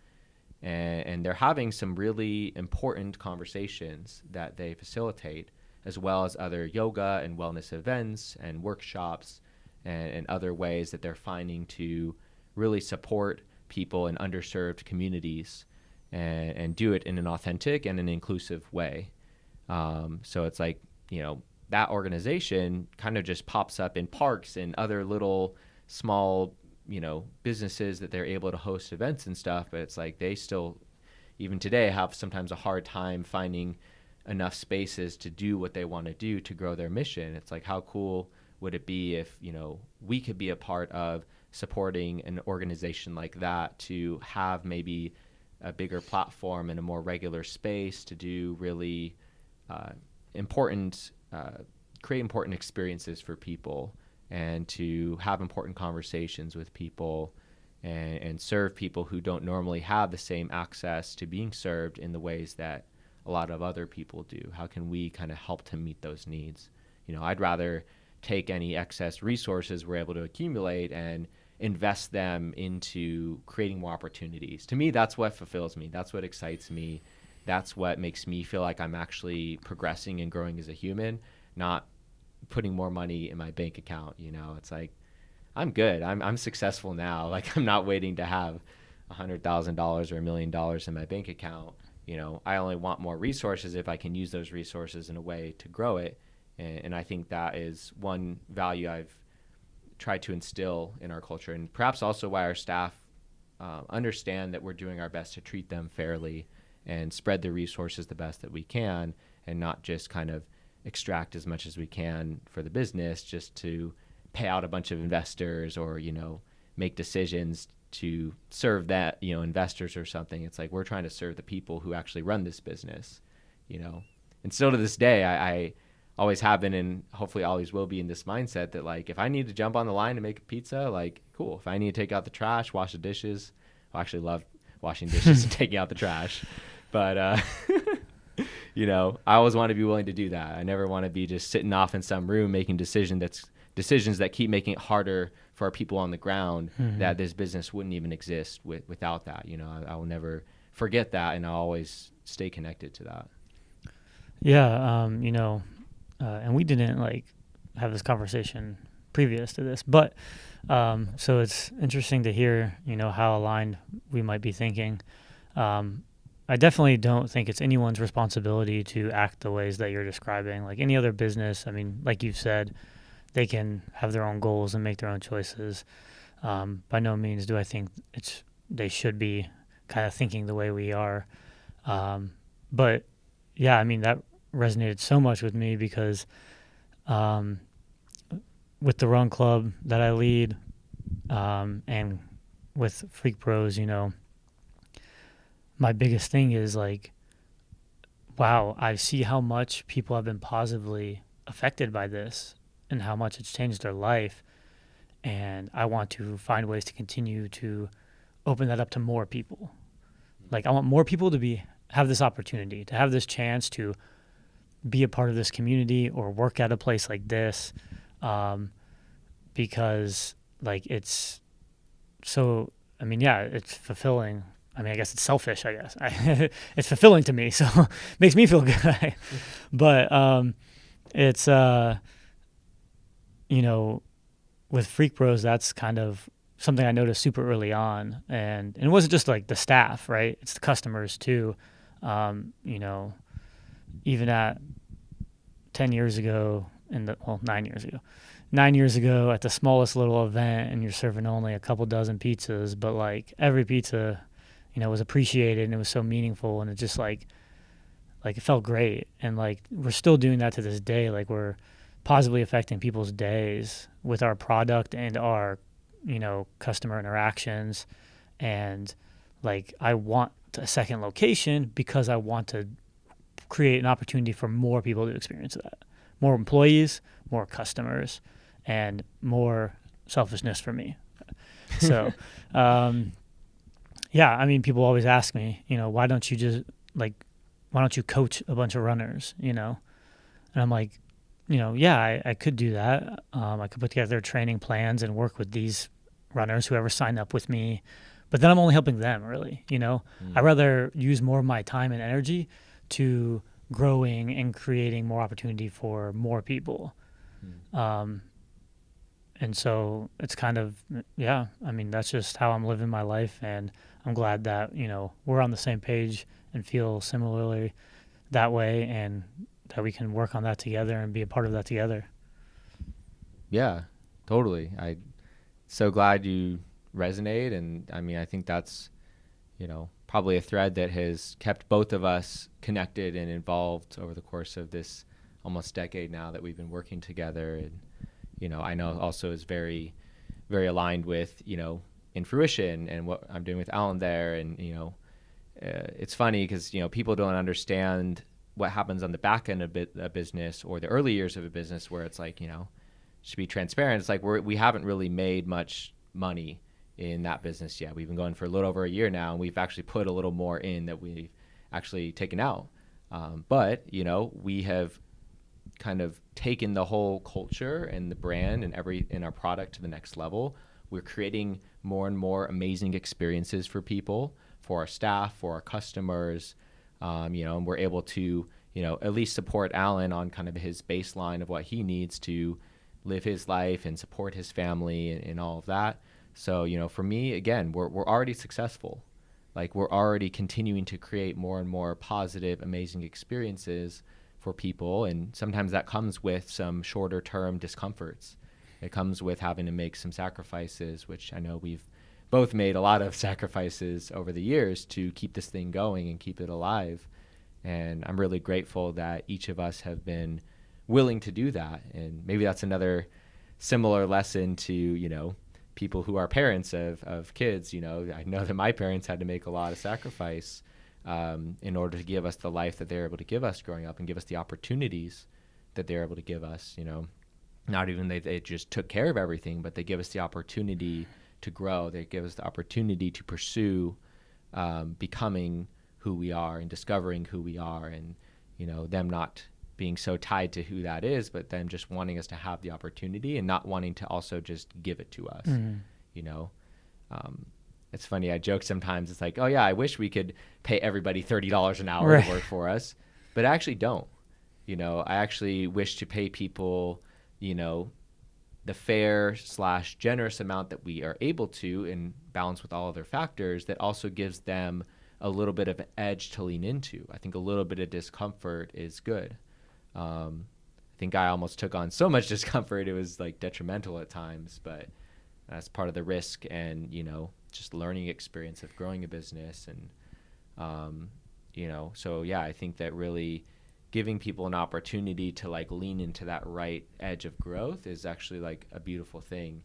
And they're having some really important conversations that they facilitate, as well as other yoga and wellness events and workshops and other ways that they're finding to really support people in underserved communities and do it in an authentic and an inclusive way. So it's like, that organization kind of just pops up in parks and other little small, businesses that they're able to host events and stuff. But it's like they still, even today, have sometimes a hard time finding enough spaces to do what they want to do to grow their mission. It's like, how cool would it be if, we could be a part of supporting an organization like that to have maybe a bigger platform and a more regular space to do really create important experiences for people and to have important conversations with people and serve people who don't normally have the same access to being served in the ways that a lot of other people do. How can we kind of help to meet those needs? I'd rather take any excess resources we're able to accumulate and invest them into creating more opportunities. To me, that's what fulfills me. That's what excites me. That's what makes me feel like I'm actually progressing and growing as a human, not putting more money in my bank account. It's like, I'm good. I'm successful now. Like, I'm not waiting to have $100,000 or $1 million in my bank account. I only want more resources if I can use those resources in a way to grow it. And I think that is one value I've tried to instill in our culture, and perhaps also why our staff understand that we're doing our best to treat them fairly and spread the resources the best that we can, and not just kind of extract as much as we can for the business just to pay out a bunch of investors or, make decisions to serve that, investors or something. It's like, we're trying to serve the people who actually run this business, And still to this day, I always have been and hopefully always will be in this mindset that, like, if I need to jump on the line and make a pizza, like, cool. If I need to take out the trash, wash the dishes, I actually love washing dishes and taking out the trash. But, I always want to be willing to do that. I never want to be just sitting off in some room making decisions that keep making it harder for our people on the ground, that this business wouldn't even exist without that. I will never forget that, and I'll always stay connected to that. Yeah, and we didn't have this conversation previous to this, but so it's interesting to hear, how aligned we might be thinking. I definitely don't think it's anyone's responsibility to act the ways that you're describing. Like any other business, I mean, like you've said, they can have their own goals and make their own choices. By no means do I think they should be kind of thinking the way we are. But yeah, I mean, that resonated so much with me because with the run club that I lead, and with Freak Bros, you know, my biggest thing is like, wow, I see how much people have been positively affected by this and how much it's changed their life. And I want to find ways to continue to open that up to more people. Like I want more people to have this opportunity, to have this chance to be a part of this community or work at a place like this, because like it's so. I mean, yeah, it's fulfilling. I mean, I guess it's selfish. I guess it's fulfilling to me, so it makes me feel good. But it's you know, with Freak Bros, that's kind of something I noticed super early on, and it wasn't just like the staff, right? It's the customers too. You know, even at 10 years ago, 9 years ago, 9 years ago at the smallest little event, and you're serving only a couple dozen pizzas, but like every pizza, you know, was appreciated and it was so meaningful, and it just like it felt great, and like we're still doing that to this day. Like we're positively affecting people's days with our product and our, you know, customer interactions. And like I want a second location because I want to create an opportunity for more people to experience that, more employees, more customers, and more selfishness for me. So yeah, I mean, people always ask me, you know, why don't you coach a bunch of runners, you know? And I'm like, you know, yeah, I could do that. I could put together training plans and work with these runners, whoever signed up with me. But then I'm only helping them, really, you know? I'd rather use more of my time and energy to growing and creating more opportunity for more people. And so it's kind of, yeah, I mean, that's just how I'm living my life. And I'm glad that, you know, we're on the same page and feel similarly that way, and that we can work on that together and be a part of that together. Yeah, totally. I so glad you resonate. And I mean, I think that's, you know, probably a thread that has kept both of us connected and involved over the course of this almost decade now that we've been working together. And, you know, I know also is very, very aligned with, you know, in fruition and what I'm doing with Alan there. And, you know, it's funny because, you know, people don't understand what happens on the back end of a business or the early years of a business, where it's like, you know, to be transparent, it's like we haven't really made much money in that business yet. We've been going for a little over a year now, and we've actually put a little more in that we've actually taken out. But, you know, we have kind of taken the whole culture and the brand and in our product to the next level. We're creating more and more amazing experiences for people, for our staff, for our customers, you know, and we're able to, you know, at least support Alan on kind of his baseline of what he needs to live his life and support his family and all of that. So, you know, for me, again, we're already successful. Like we're already continuing to create more and more positive, amazing experiences for people. And sometimes that comes with some shorter term discomforts. It comes with having to make some sacrifices, which I know we've both made a lot of sacrifices over the years to keep this thing going and keep it alive. And I'm really grateful that each of us have been willing to do that. And maybe that's another similar lesson to, you know, people who are parents of kids. You know, I know that my parents had to make a lot of sacrifice in order to give us the life that they were able to give us growing up and give us the opportunities that they were able to give us. You know, not even they just took care of everything, but they give us the opportunity to grow. They give us the opportunity to pursue becoming who we are and discovering who we are, and, you know, them not being so tied to who that is, but them just wanting us to have the opportunity and not wanting to also just give it to us. You know, it's funny. I joke sometimes. It's like, oh yeah, I wish we could pay everybody $30 an hour to work for us, but I actually don't. You know, I actually wish to pay people, you know, the fair / generous amount that we are able to, in balance with all other factors, that also gives them a little bit of an edge to lean into. I think a little bit of discomfort is good. I think I almost took on so much discomfort it was like detrimental at times, but that's part of the risk and, you know, just learning experience of growing a business. And you know, so yeah, I think that really giving people an opportunity to like lean into that right edge of growth is actually like a beautiful thing.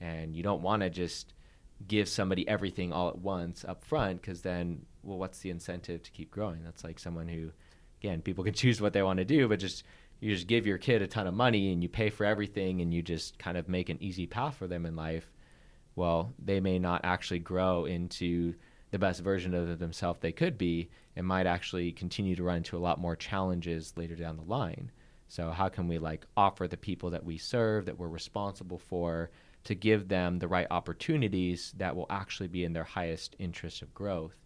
And you don't want to just give somebody everything all at once up front, because then, well, what's the incentive to keep growing? That's like someone who, again, people can choose what they want to do, but you just give your kid a ton of money and you pay for everything and you just kind of make an easy path for them in life. Well, they may not actually grow into the best version of themselves they could be, and might actually continue to run into a lot more challenges later down the line. So how can we like offer the people that we serve, that we're responsible for, to give them the right opportunities that will actually be in their highest interest of growth,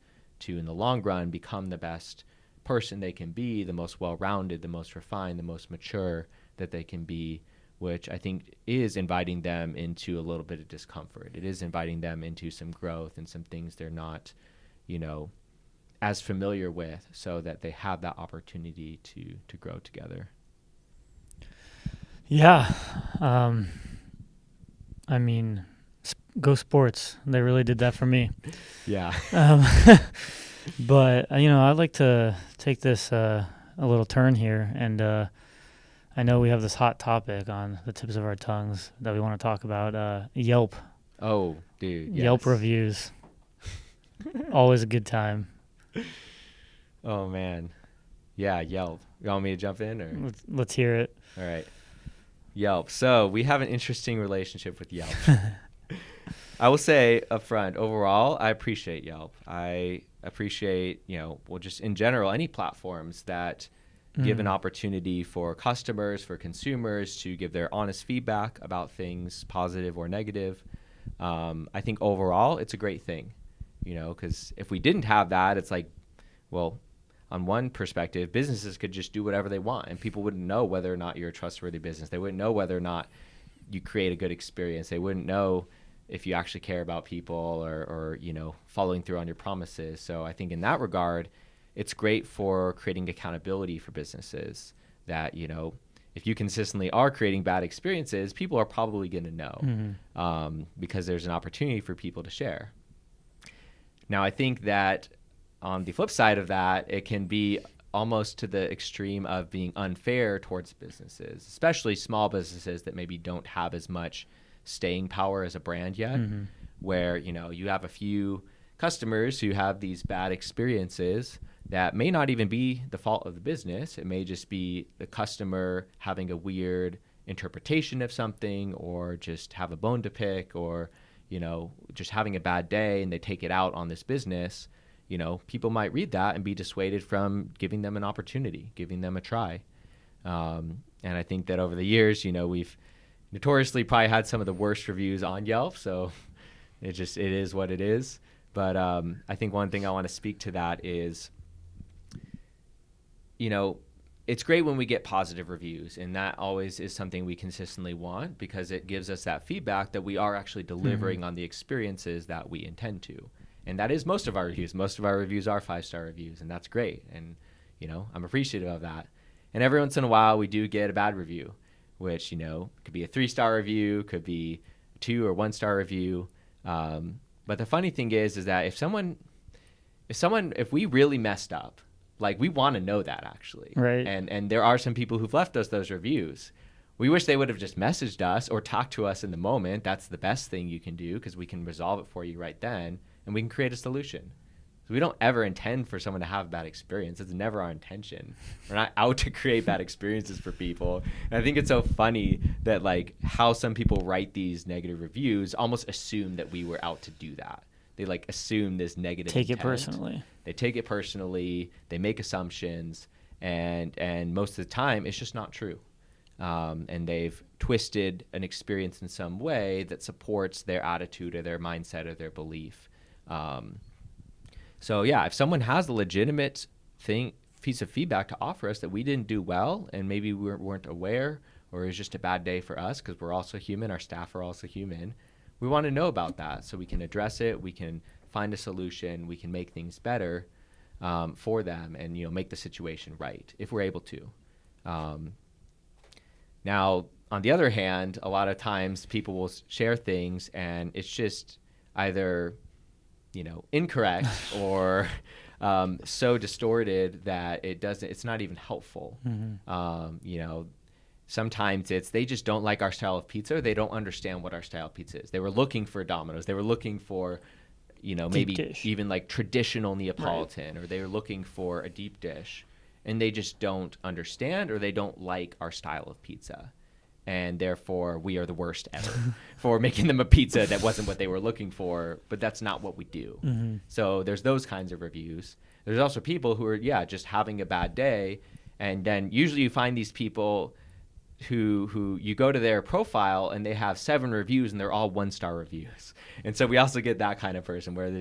to in the long run become the best person they can be, the most well-rounded, the most refined, the most mature that they can be, which I think is inviting them into a little bit of discomfort. It is inviting them into some growth and some things they're not, as familiar with, so that they have that opportunity to grow together. Yeah. I mean, go sports. They really did that for me. Yeah. But, I'd like to take this a little turn here. And I know we have this hot topic on the tips of our tongues that we want to talk about. Yelp. Oh, dude. Yes. Yelp reviews. Always a good time. Oh, man. Yeah, Yelp. You want me to jump in? Or? Let's hear it. All right. Yelp. So we have an interesting relationship with Yelp. I will say up front, overall, I appreciate Yelp. I appreciate, just in general, any platforms that give an opportunity for customers, for consumers to give their honest feedback about things, positive or negative. I think overall, it's a great thing, because if we didn't have that, it's like, well, on one perspective, businesses could just do whatever they want, and people wouldn't know whether or not you're a trustworthy business. They wouldn't know whether or not you create a good experience. They wouldn't know if you actually care about people or following through on your promises. So I think in that regard, it's great for creating accountability for businesses that, if you consistently are creating bad experiences, people are probably going to know, because there's an opportunity for people to share. Now, I think that on the flip side of that, it can be almost to the extreme of being unfair towards businesses, especially small businesses that maybe don't have as much staying power as a brand yet, where, you have a few customers who have these bad experiences that may not even be the fault of the business. It may just be the customer having a weird interpretation of something, or just have a bone to pick, or, just having a bad day and they take it out on this business. People might read that and be dissuaded from giving them an opportunity, giving them a try. And I think that over the years, we've notoriously probably had some of the worst reviews on Yelp. So it is what it is. But I think one thing I want to speak to that is, it's great when we get positive reviews, and that always is something we consistently want, because it gives us that feedback that we are actually delivering on the experiences that we intend to. And that is most of our reviews. Most of our reviews are 5-star reviews, and that's great. And, I'm appreciative of that. And every once in a while, we do get a bad review, which, could be a 3-star review, could be 2 or 1-star review. But the funny thing is that if we really messed up, like, we want to know that, actually. Right. And there are some people who've left us those reviews. We wish they would have just messaged us or talked to us in the moment. That's the best thing you can do, because we can resolve it for you right then, and we can create a solution. So we don't ever intend for someone to have a bad experience. It's never our intention. We're not out to create bad experiences for people. And I think it's so funny that, like, how some people write these negative reviews almost assume that we were out to do that. They, like, assume this negative Take intent. it personally. They take it personally. They make assumptions. And most of the time, it's just not true. And they've twisted an experience in some way that supports their attitude or their mindset or their belief. So yeah, if someone has a legitimate piece of feedback to offer us that we didn't do well, and maybe we weren't aware, or it was just a bad day for us, because we're also human, our staff are also human, we want to know about that so we can address it, we can find a solution, we can make things better for them, and make the situation right if we're able to. Now, on the other hand, a lot of times people will share things and it's just either incorrect or so distorted that it's not even helpful. Sometimes it's they just don't like our style of pizza. They don't understand what our style of pizza is. They were looking for Domino's. They were looking for, maybe even like traditional Neapolitan, right, or they were looking for a deep dish, and they just don't understand, or they don't like our style of pizza. And therefore, we are the worst ever for making them a pizza that wasn't what they were looking for, but that's not what we do. Mm-hmm. So there's those kinds of reviews. There's also people who are, just having a bad day. And then usually you find these people who you go to their profile and they have 7 reviews and they're all 1-star reviews. And so we also get that kind of person where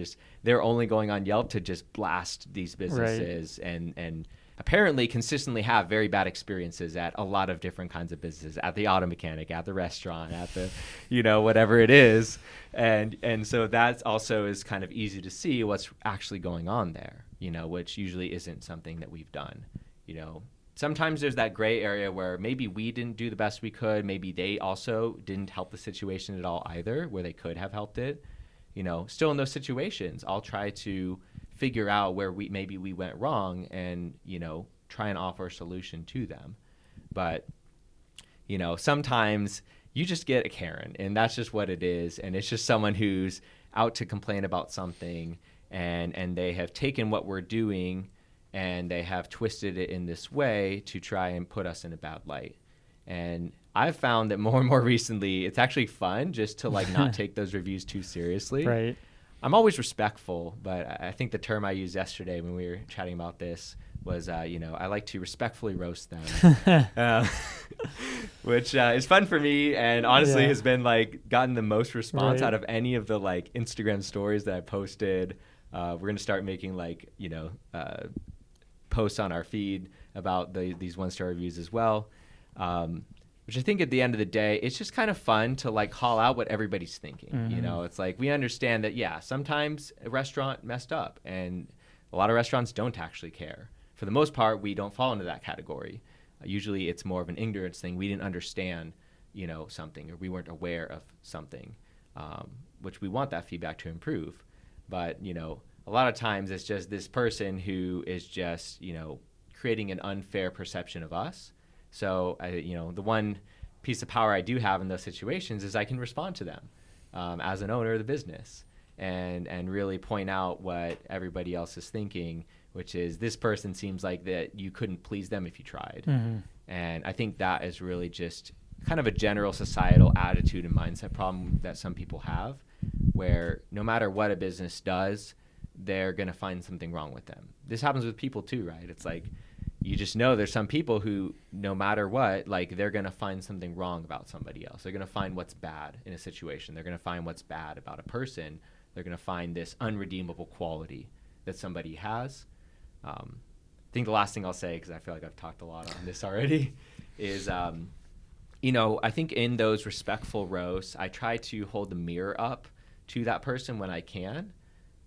they're only going on Yelp to just blast these businesses, right, and apparently consistently have very bad experiences at a lot of different kinds of businesses, at the auto mechanic, at the restaurant, at the, whatever it is. And so that also is kind of easy to see what's actually going on there, which usually isn't something that we've done. Sometimes there's that gray area where maybe we didn't do the best we could. Maybe they also didn't help the situation at all either, where they could have helped it. Still in those situations, I'll try to figure out where we went wrong and, try and offer a solution to them. But, sometimes you just get a Karen, and that's just what it is. And it's just someone who's out to complain about something, and they have taken what we're doing and they have twisted it in this way to try and put us in a bad light. And I've found that more and more recently, it's actually fun just to not take those reviews too seriously. Right. I'm always respectful, but I think the term I used yesterday when we were chatting about this was, I like to respectfully roast them, which is fun for me, and honestly has been gotten the most response out of any of the Instagram stories that I posted. We're gonna start making posts on our feed about these 1-star reviews as well, which I think at the end of the day, it's just kind of fun to call out what everybody's thinking. Mm-hmm. It's we understand that, sometimes a restaurant messed up, and a lot of restaurants don't actually care. For the most part, we don't fall into that category. Usually it's more of an ignorance thing. We didn't understand, something, or we weren't aware of something, which we want that feedback to improve. But, a lot of times it's just this person who is just, creating an unfair perception of us. So, the one piece of power I do have in those situations is I can respond to them as an owner of the business and really point out what everybody else is thinking, which is this person seems like that you couldn't please them if you tried. Mm-hmm. And I think that is really just kind of a general societal attitude and mindset problem that some people have, where no matter what a business does, they're going to find something wrong with them. This happens with people too, right? It's you just know there's some people who, no matter what, they're going to find something wrong about somebody else. They're going to find what's bad in a situation. They're going to find what's bad about a person. They're going to find this unredeemable quality that somebody has. I think the last thing I'll say, because I feel like I've talked a lot on this already, is, I think in those respectful roasts, I try to hold the mirror up to that person when I can,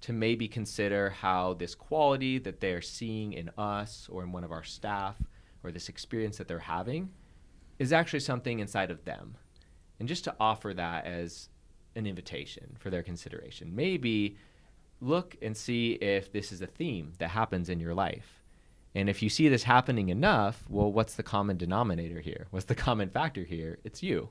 to maybe consider how this quality that they're seeing in us or in one of our staff, or this experience that they're having, is actually something inside of them. And just to offer that as an invitation for their consideration. Maybe look and see if this is a theme that happens in your life. And if you see this happening enough, well, what's the common denominator here? What's the common factor here? It's you.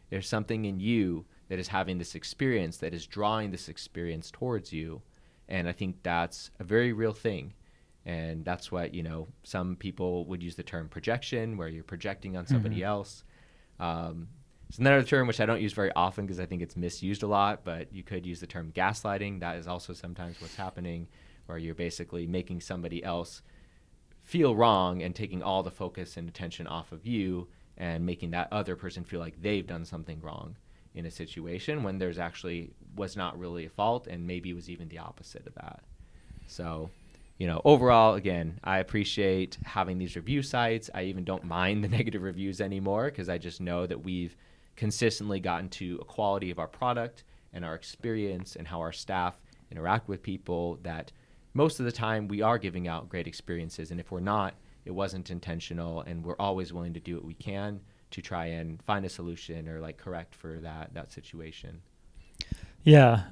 There's something in you that is having this experience, that is drawing this experience towards you. And I think that's a very real thing. And that's what, some people would use the term projection, where you're projecting on somebody mm-hmm. else. It's another term which I don't use very often because I think it's misused a lot, but you could use the term gaslighting. That is also sometimes what's happening, where you're basically making somebody else feel wrong and taking all the focus and attention off of you and making that other person feel like they've done something wrong in a situation when there's actually was not really a fault, and maybe it was even the opposite of that. So, overall, again, I appreciate having these review sites. I even don't mind the negative reviews anymore, because I just know that we've consistently gotten to a quality of our product and our experience and how our staff interact with people that most of the time we are giving out great experiences. And if we're not, it wasn't intentional, and we're always willing to do what we can to try and find a solution or correct for that situation. Yeah.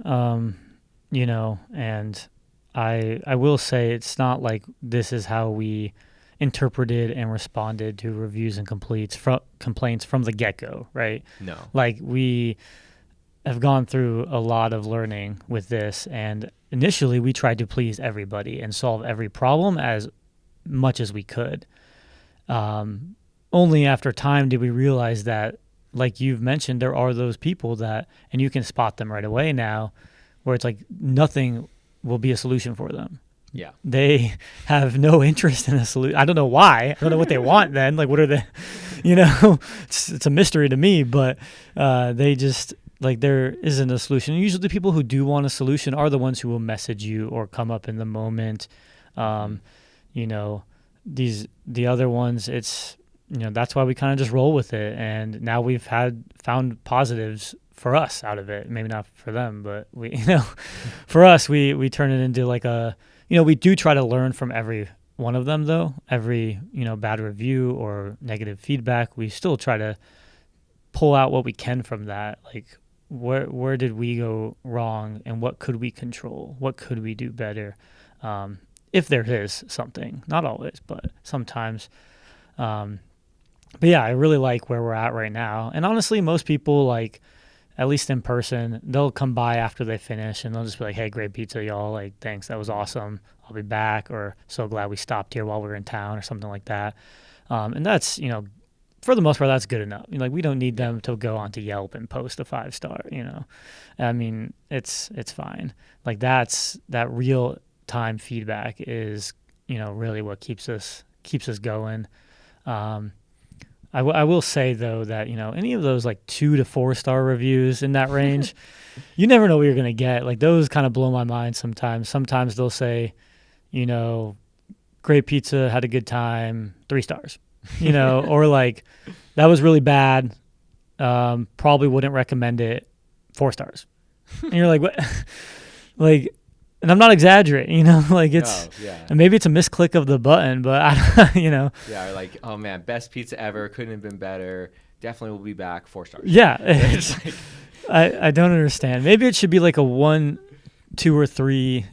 And I will say it's not like this is how we interpreted and responded to reviews and complaints from the get-go, right? No. Like, we have gone through a lot of learning with this, and initially we tried to please everybody and solve every problem as much as we could. Only after time did we realize that, like you've mentioned, there are those people that, and you can spot them right away now, where it's like nothing will be a solution for them. Yeah. They have no interest in a solution. I don't know why. I don't know what they want then. Like, what are they, it's a mystery to me, but they just, like, there isn't a solution. And usually the people who do want a solution are the ones who will message you or come up in the moment. The other ones, it's, that's why we kind of just roll with it. And now we've found positives for us out of it. Maybe not for them, but we, for us, we turn it into like we do try to learn from every one of them, though. Every, bad review or negative feedback, we still try to pull out what we can from that. Like, where did we go wrong, and what could we control? What could we do better? If there is something, not always, but sometimes. But yeah, I really like where we're at right now. And honestly, most people, like, at least in person, they'll come by after they finish and they'll just be like, hey, great pizza, y'all. Like, thanks. That was awesome. I'll be back. Or so glad we stopped here while we were in town, or something like that. And that's, for the most part, that's good enough. Like, we don't need them to go onto Yelp and post a 5-star, I mean, it's fine. Like, that real time feedback is, really what keeps us going. I will say, though, that, any of those like 2 to 4-star reviews in that range, you never know what you're going to get. Like, those kind of blow my mind sometimes. Sometimes they'll say, great pizza, had a good time, 3 stars, or like, that was really bad. Probably wouldn't recommend it, 4 stars. And you're like, what? Like, and I'm not exaggerating, like, it's, and maybe it's a misclick of the button, but Yeah, or like, oh man, best pizza ever, couldn't have been better. Definitely will be back, 4 stars. Yeah. It's like, I don't understand. Maybe it should be like a 1, 2, or 3,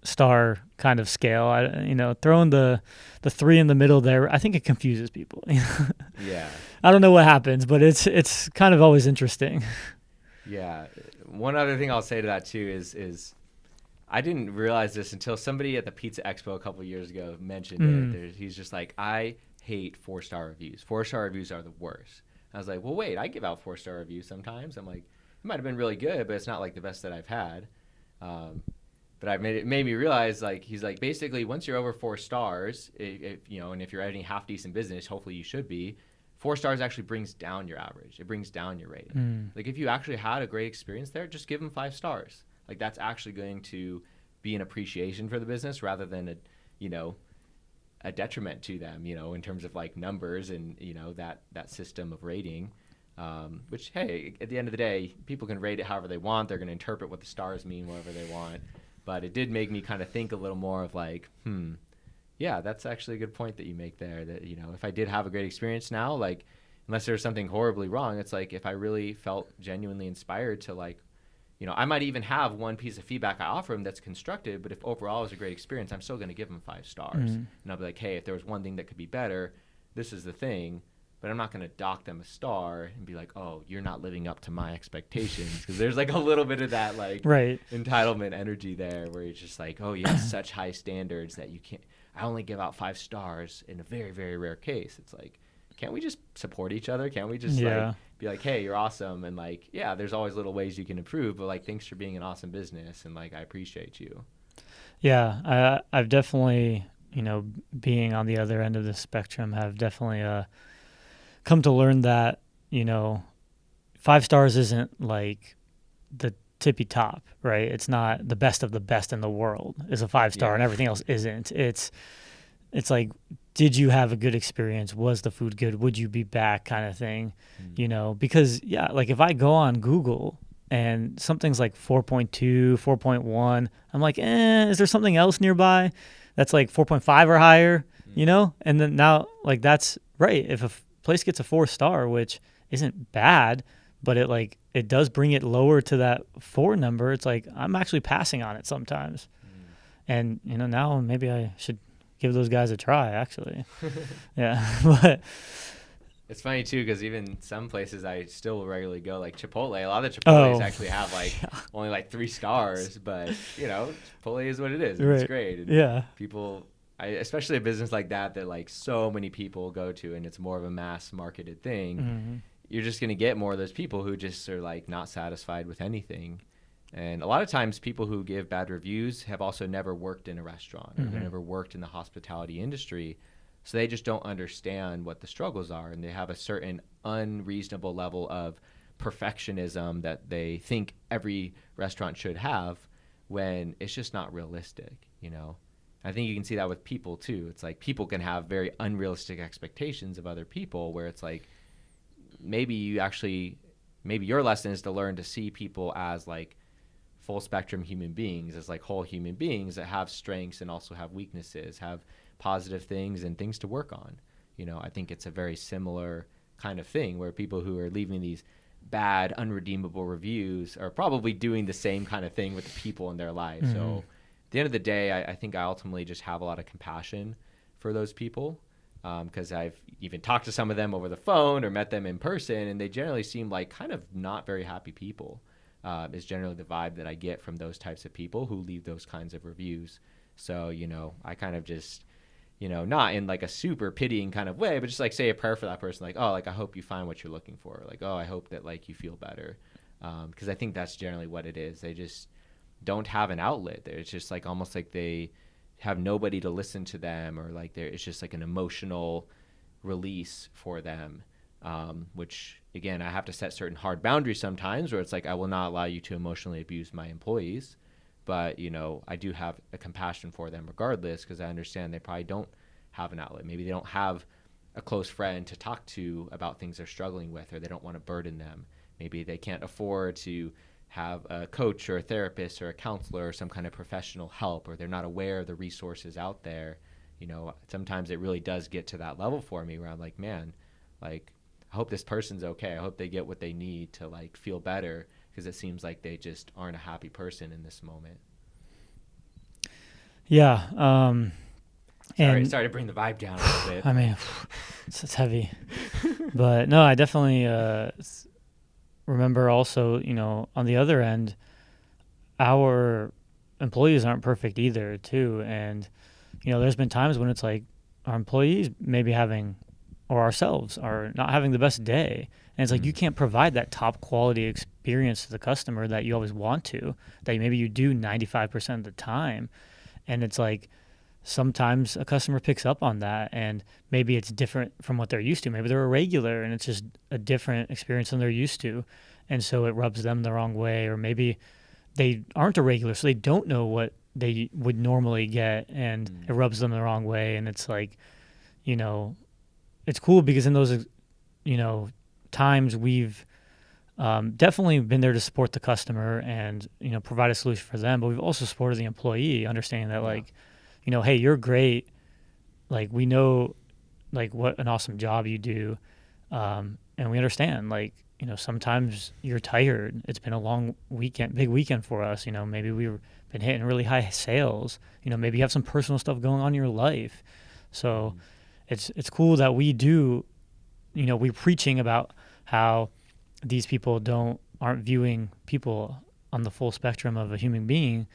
star kind of scale. Throwing the 3 in the middle there, I think it confuses people. Yeah. I don't know what happens, but it's kind of always interesting. Yeah. One other thing I'll say to that too is I didn't realize this until somebody at the Pizza Expo a couple of years ago mentioned it. He's just like, I hate 4-star reviews. 4-star reviews are the worst. I was like, well, wait, I give out 4-star reviews sometimes. I'm like, it might have been really good, but it's not like the best that I've had. But it made me realize, like, he's like, basically, once you're over 4 stars, and if you're any half decent business, hopefully you should be, 4 stars actually brings down your average. It brings down your rating. Like, if you actually had a great experience there, just give them 5 stars. Like, that's actually going to be an appreciation for the business rather than a detriment to them, in terms of like numbers and, that system of rating, which, hey, at the end of the day, people can rate it however they want. They're going to interpret what the stars mean, whatever they want. But it did make me kind of think a little more of like, yeah, that's actually a good point that you make there, that, if I did have a great experience now, like, unless there's something horribly wrong, it's like, if I really felt genuinely inspired to, like, I might even have one piece of feedback I offer them that's constructive, but if overall it was a great experience, I'm still going to give them 5 stars. And I'll be like, hey, if there was one thing that could be better, this is the thing. But I'm not going to dock them a star and be like, oh, you're not living up to my expectations. Because there's like a little bit of that like entitlement energy there where it's just like, oh, you have such high standards that you can't. I only give out 5 stars in a very, very rare case. It's like, can't we just support each other? Can't we just like be like, hey, you're awesome, and like, yeah, there's always little ways you can improve, but like, thanks for being an awesome business, and like, I appreciate you. Yeah, I've definitely, being on the other end of the spectrum, have definitely come to learn that 5 stars isn't like the tippy top, right? It's not the best of the best in the world is a 5-star, and everything else isn't. It's like, did you have a good experience? Was the food good? Would you be back, kind of thing? Because like, if I go on Google and something's like 4.2, 4.1, I'm like, is there something else nearby that's like 4.5 or higher? And then now, like, that's right. If a place gets a 4-star, which isn't bad, but it does bring it lower to that 4 number. It's like, I'm actually passing on it sometimes. And now maybe I should give those guys a try, actually. Yeah. But It's funny too, because even some places I still regularly go, like Chipotle. A lot of the Chipotles actually have like only like 3 stars, but Chipotle is what it is. And right. It's great. And Yeah. people, especially a business like that like so many people go to, and it's more of a mass marketed thing. Mm-hmm. You're just gonna get more of those people who just are like not satisfied with anything. And a lot of times, people who give bad reviews have also never worked in a restaurant or Mm-hmm. never worked in the hospitality industry. So they just don't understand what the struggles are, and they have a certain unreasonable level of perfectionism that they think every restaurant should have, when it's just not realistic. I think you can see that with people too. It's like people can have very unrealistic expectations of other people, where it's like maybe your lesson is to learn to see people as like full spectrum human beings, as like whole human beings that have strengths and also have weaknesses, have positive things and things to work on. I think it's a very similar kind of thing, where people who are leaving these bad, unredeemable reviews are probably doing the same kind of thing with the people in their lives. Mm-hmm. So at the end of the day, I think I ultimately just have a lot of compassion for those people, because I've even talked to some of them over the phone or met them in person, and they generally seem like kind of not very happy people. Is generally the vibe that I get from those types of people who leave those kinds of reviews. So, I kind of just, not in like a super pitying kind of way, but just like say a prayer for that person. Like, oh, like, I hope you find what you're looking for. Like, oh, I hope that like you feel better. Because I think that's generally what it is. They just don't have an outlet there. It's just like almost like they have nobody to listen to them, or like it's just like an emotional release for them. Which again, I have to set certain hard boundaries sometimes, where it's like, I will not allow you to emotionally abuse my employees. But, I do have a compassion for them regardless, because I understand they probably don't have an outlet. Maybe they don't have a close friend to talk to about things they're struggling with, or they don't want to burden them. Maybe they can't afford to have a coach or a therapist or a counselor or some kind of professional help, or they're not aware of the resources out there. Sometimes it really does get to that level for me, where I'm like, man, like, I hope this person's okay. I hope they get what they need to like feel better, because it seems like they just aren't a happy person in this moment. Yeah. Sorry to bring the vibe down a little bit. I mean, it's heavy. But no, I definitely remember also, on the other end, our employees aren't perfect either, too. And, there's been times when it's like our employees maybe having, or ourselves are not having the best day. And it's like, you can't provide that top quality experience to the customer that you always want to, that maybe you do 95% of the time. And it's like, sometimes a customer picks up on that, and maybe it's different from what they're used to. Maybe they're a regular and it's just a different experience than they're used to. And so it rubs them the wrong way, or maybe they aren't a regular, so they don't know what they would normally get, and it rubs them the wrong way. And it's like, it's cool because in those, times we've definitely been there to support the customer and, provide a solution for them, but we've also supported the employee, understanding that like, hey, you're great. Like, we know like what an awesome job you do. And we understand like, sometimes you're tired. It's been a long weekend, big weekend for us. Maybe we've been hitting really high sales, maybe you have some personal stuff going on in your life. So it's cool that we do, we're preaching about how these people aren't viewing people on the full spectrum of a human being.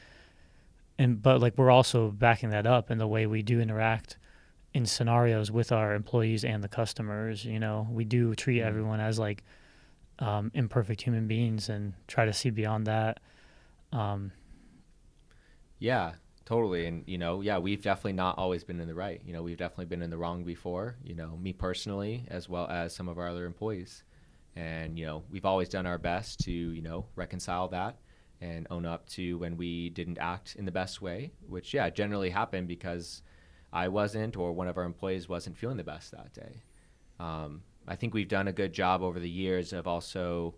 But like, we're also backing that up in the way we do interact in scenarios with our employees and the customers. We do treat everyone as like imperfect human beings and try to see beyond that. Yeah, totally. And, we've definitely not always been in the right. We've definitely been in the wrong before, me personally, as well as some of our other employees. And, we've always done our best to, reconcile that and own up to when we didn't act in the best way, which, generally happened because I wasn't, or one of our employees wasn't feeling the best that day. I think we've done a good job over the years of also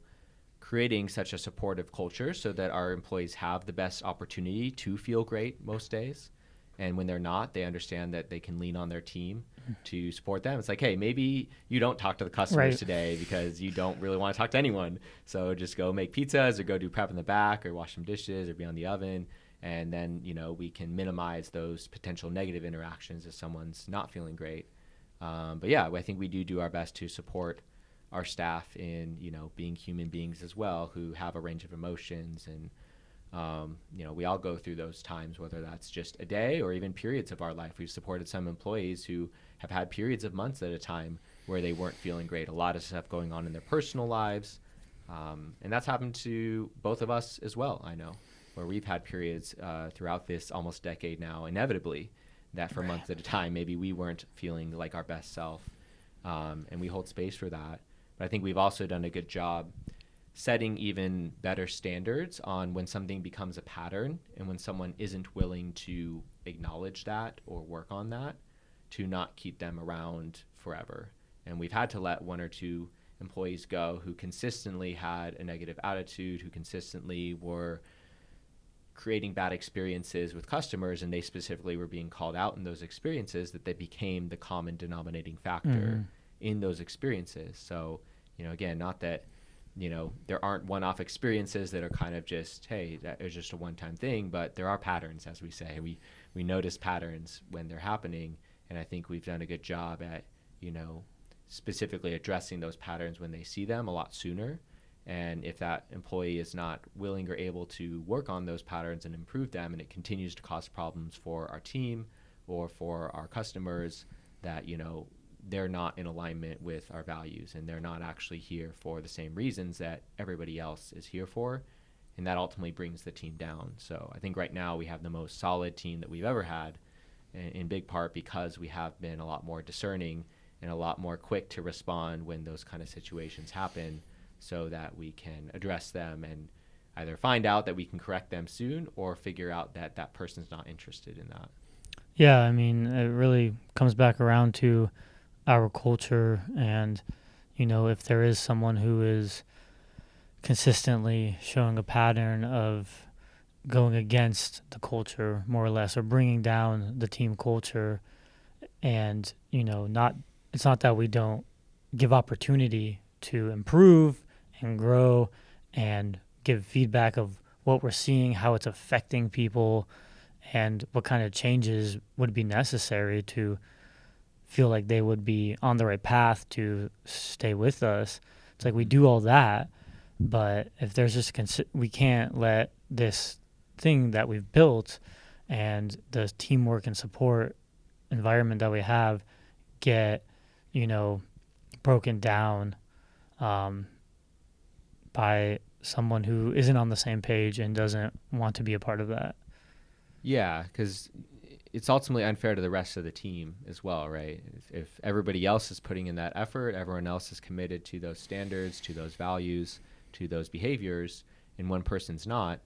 creating such a supportive culture so that our employees have the best opportunity to feel great most days. And when they're not, they understand that they can lean on their team to support them. It's like, hey, maybe you don't talk to the customers today because you don't really want to talk to anyone. So just go make pizzas, or go do prep in the back, or wash some dishes, or be on the oven. And then, we can minimize those potential negative interactions if someone's not feeling great. But yeah, I think we do our best to support our staff in, being human beings as well, who have a range of emotions. And, we all go through those times, whether that's just a day or even periods of our life. We've supported some employees who have had periods of months at a time where they weren't feeling great. A lot of stuff going on in their personal lives. And that's happened to both of us as well, I know, where we've had periods throughout this almost decade now, inevitably, that for months at a time, maybe we weren't feeling like our best self. And we hold space for that. But I think we've also done a good job setting even better standards on when something becomes a pattern and when someone isn't willing to acknowledge that or work on that, to not keep them around forever. And we've had to let one or two employees go who consistently had a negative attitude, who consistently were creating bad experiences with customers, and they specifically were being called out in those experiences, that they became the common denominating factor in those experiences. So, again, not that, there aren't one-off experiences that are kind of just, hey, that is just a one-time thing, but there are patterns, as we say. We notice patterns when they're happening, and I think we've done a good job at, specifically addressing those patterns when they see them a lot sooner. And if that employee is not willing or able to work on those patterns and improve them, and it continues to cause problems for our team or for our customers, that, they're not in alignment with our values, and they're not actually here for the same reasons that everybody else is here for. And that ultimately brings the team down. So I think right now we have the most solid team that we've ever had, in big part because we have been a lot more discerning and a lot more quick to respond when those kind of situations happen, so that we can address them and either find out that we can correct them soon or figure out that that person's not interested in that. Yeah, I mean, it really comes back around to our culture, and if there is someone who is consistently showing a pattern of going against the culture, more or less, or bringing down the team culture, and not it's not that we don't give opportunity to improve and grow and give feedback of what we're seeing, how it's affecting people, and what kind of changes would be necessary to feel like they would be on the right path to stay with us. It's like we do all that, but if there's just we can't let this thing that we've built and the teamwork and support environment that we have get, broken down by someone who isn't on the same page and doesn't want to be a part of that. Yeah, because it's ultimately unfair to the rest of the team as well, right? If everybody else is putting in that effort, everyone else is committed to those standards, to those values, to those behaviors, and one person's not,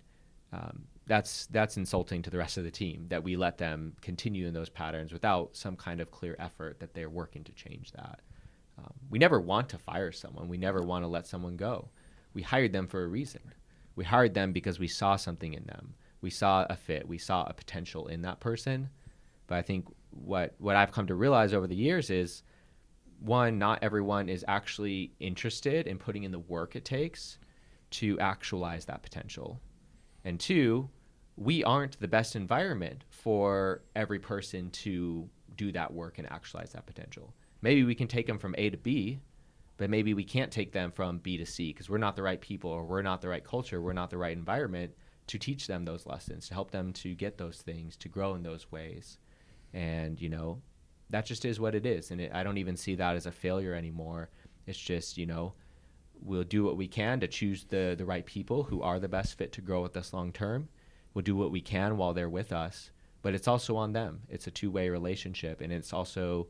that's insulting to the rest of the team, that we let them continue in those patterns without some kind of clear effort that they're working to change that. We never want to fire someone. We never want to let someone go. We hired them for a reason. We hired them because we saw something in them. We saw a fit. We saw a potential in that person. But I think what I've come to realize over the years is, one, not everyone is actually interested in putting in the work it takes to actualize that potential. And two, we aren't the best environment for every person to do that work and actualize that potential. Maybe we can take them from A to B, but maybe we can't take them from B to C because we're not the right people, or we're not the right culture, we're not the right environment to teach them those lessons, to help them to get those things, to grow in those ways. And, that just is what it is. And I don't even see that as a failure anymore. It's just, we'll do what we can to choose the right people who are the best fit to grow with us long term. We'll do what we can while they're with us, but it's also on them. It's a two-way relationship, and it's also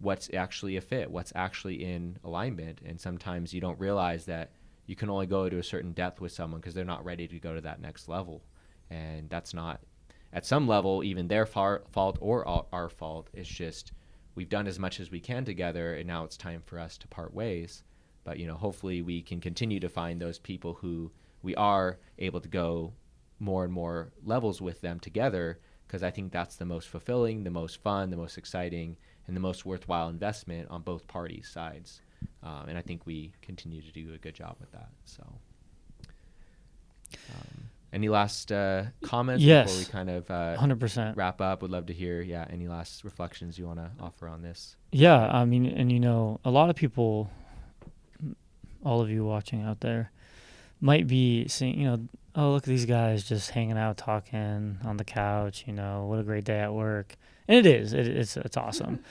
what's actually a fit, what's actually in alignment. And sometimes you don't realize that you can only go to a certain depth with someone because they're not ready to go to that next level. And that's not, at some level, even their fault or our fault. It's just we've done as much as we can together, and now it's time for us to part ways. But, hopefully we can continue to find those people who we are able to go more and more levels with them together, because I think that's the most fulfilling, the most fun, the most exciting, and the most worthwhile investment on both parties' sides. And I think we continue to do a good job with that. So, Any last comments before we Yes, kind of 100%. wrap up? Would love to hear, any last reflections you want to offer on this. Yeah, I mean, and a lot of people, all of you watching out there, might be seeing, oh, look at these guys just hanging out, talking on the couch. What a great day at work. And it is. It's awesome.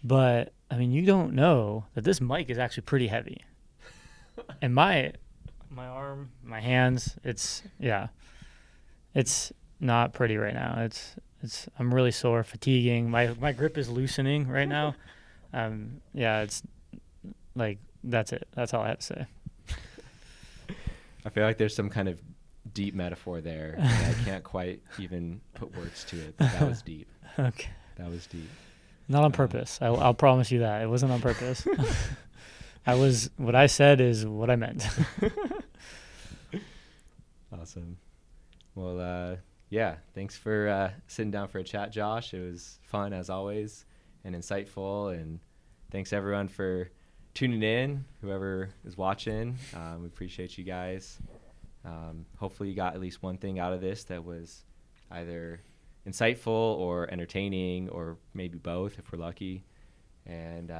But I mean, you don't know that this mic is actually pretty heavy. And my arm, my hands, it's not pretty right now. I'm really sore, fatiguing. My grip is loosening right now. It's like that's it. That's all I have to say. I feel like there's some kind of deep metaphor there. And I can't quite even put words to it. But that was deep. Okay. That was deep. Not on purpose. I'll promise you that. It wasn't on purpose. What I said is what I meant. Awesome. Well, thanks for sitting down for a chat, Josh. It was fun as always and insightful. And thanks everyone for tuning in, whoever is watching. We appreciate you guys. Hopefully you got at least one thing out of this that was either insightful or entertaining, or maybe both if we're lucky. And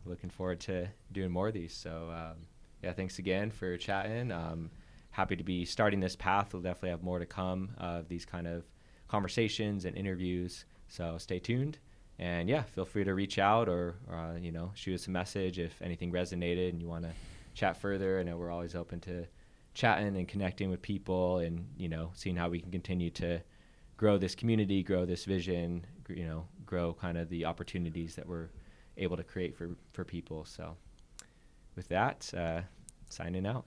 looking forward to doing more of these. So thanks again for chatting. Happy to be starting this path. We'll definitely have more to come of these kind of conversations and interviews. So stay tuned. And feel free to reach out or shoot us a message if anything resonated and you want to chat further. I know we're always open to chatting and connecting with people and, seeing how we can continue to grow this community, grow this vision, grow kind of the opportunities that we're able to create for people. So with that, signing out.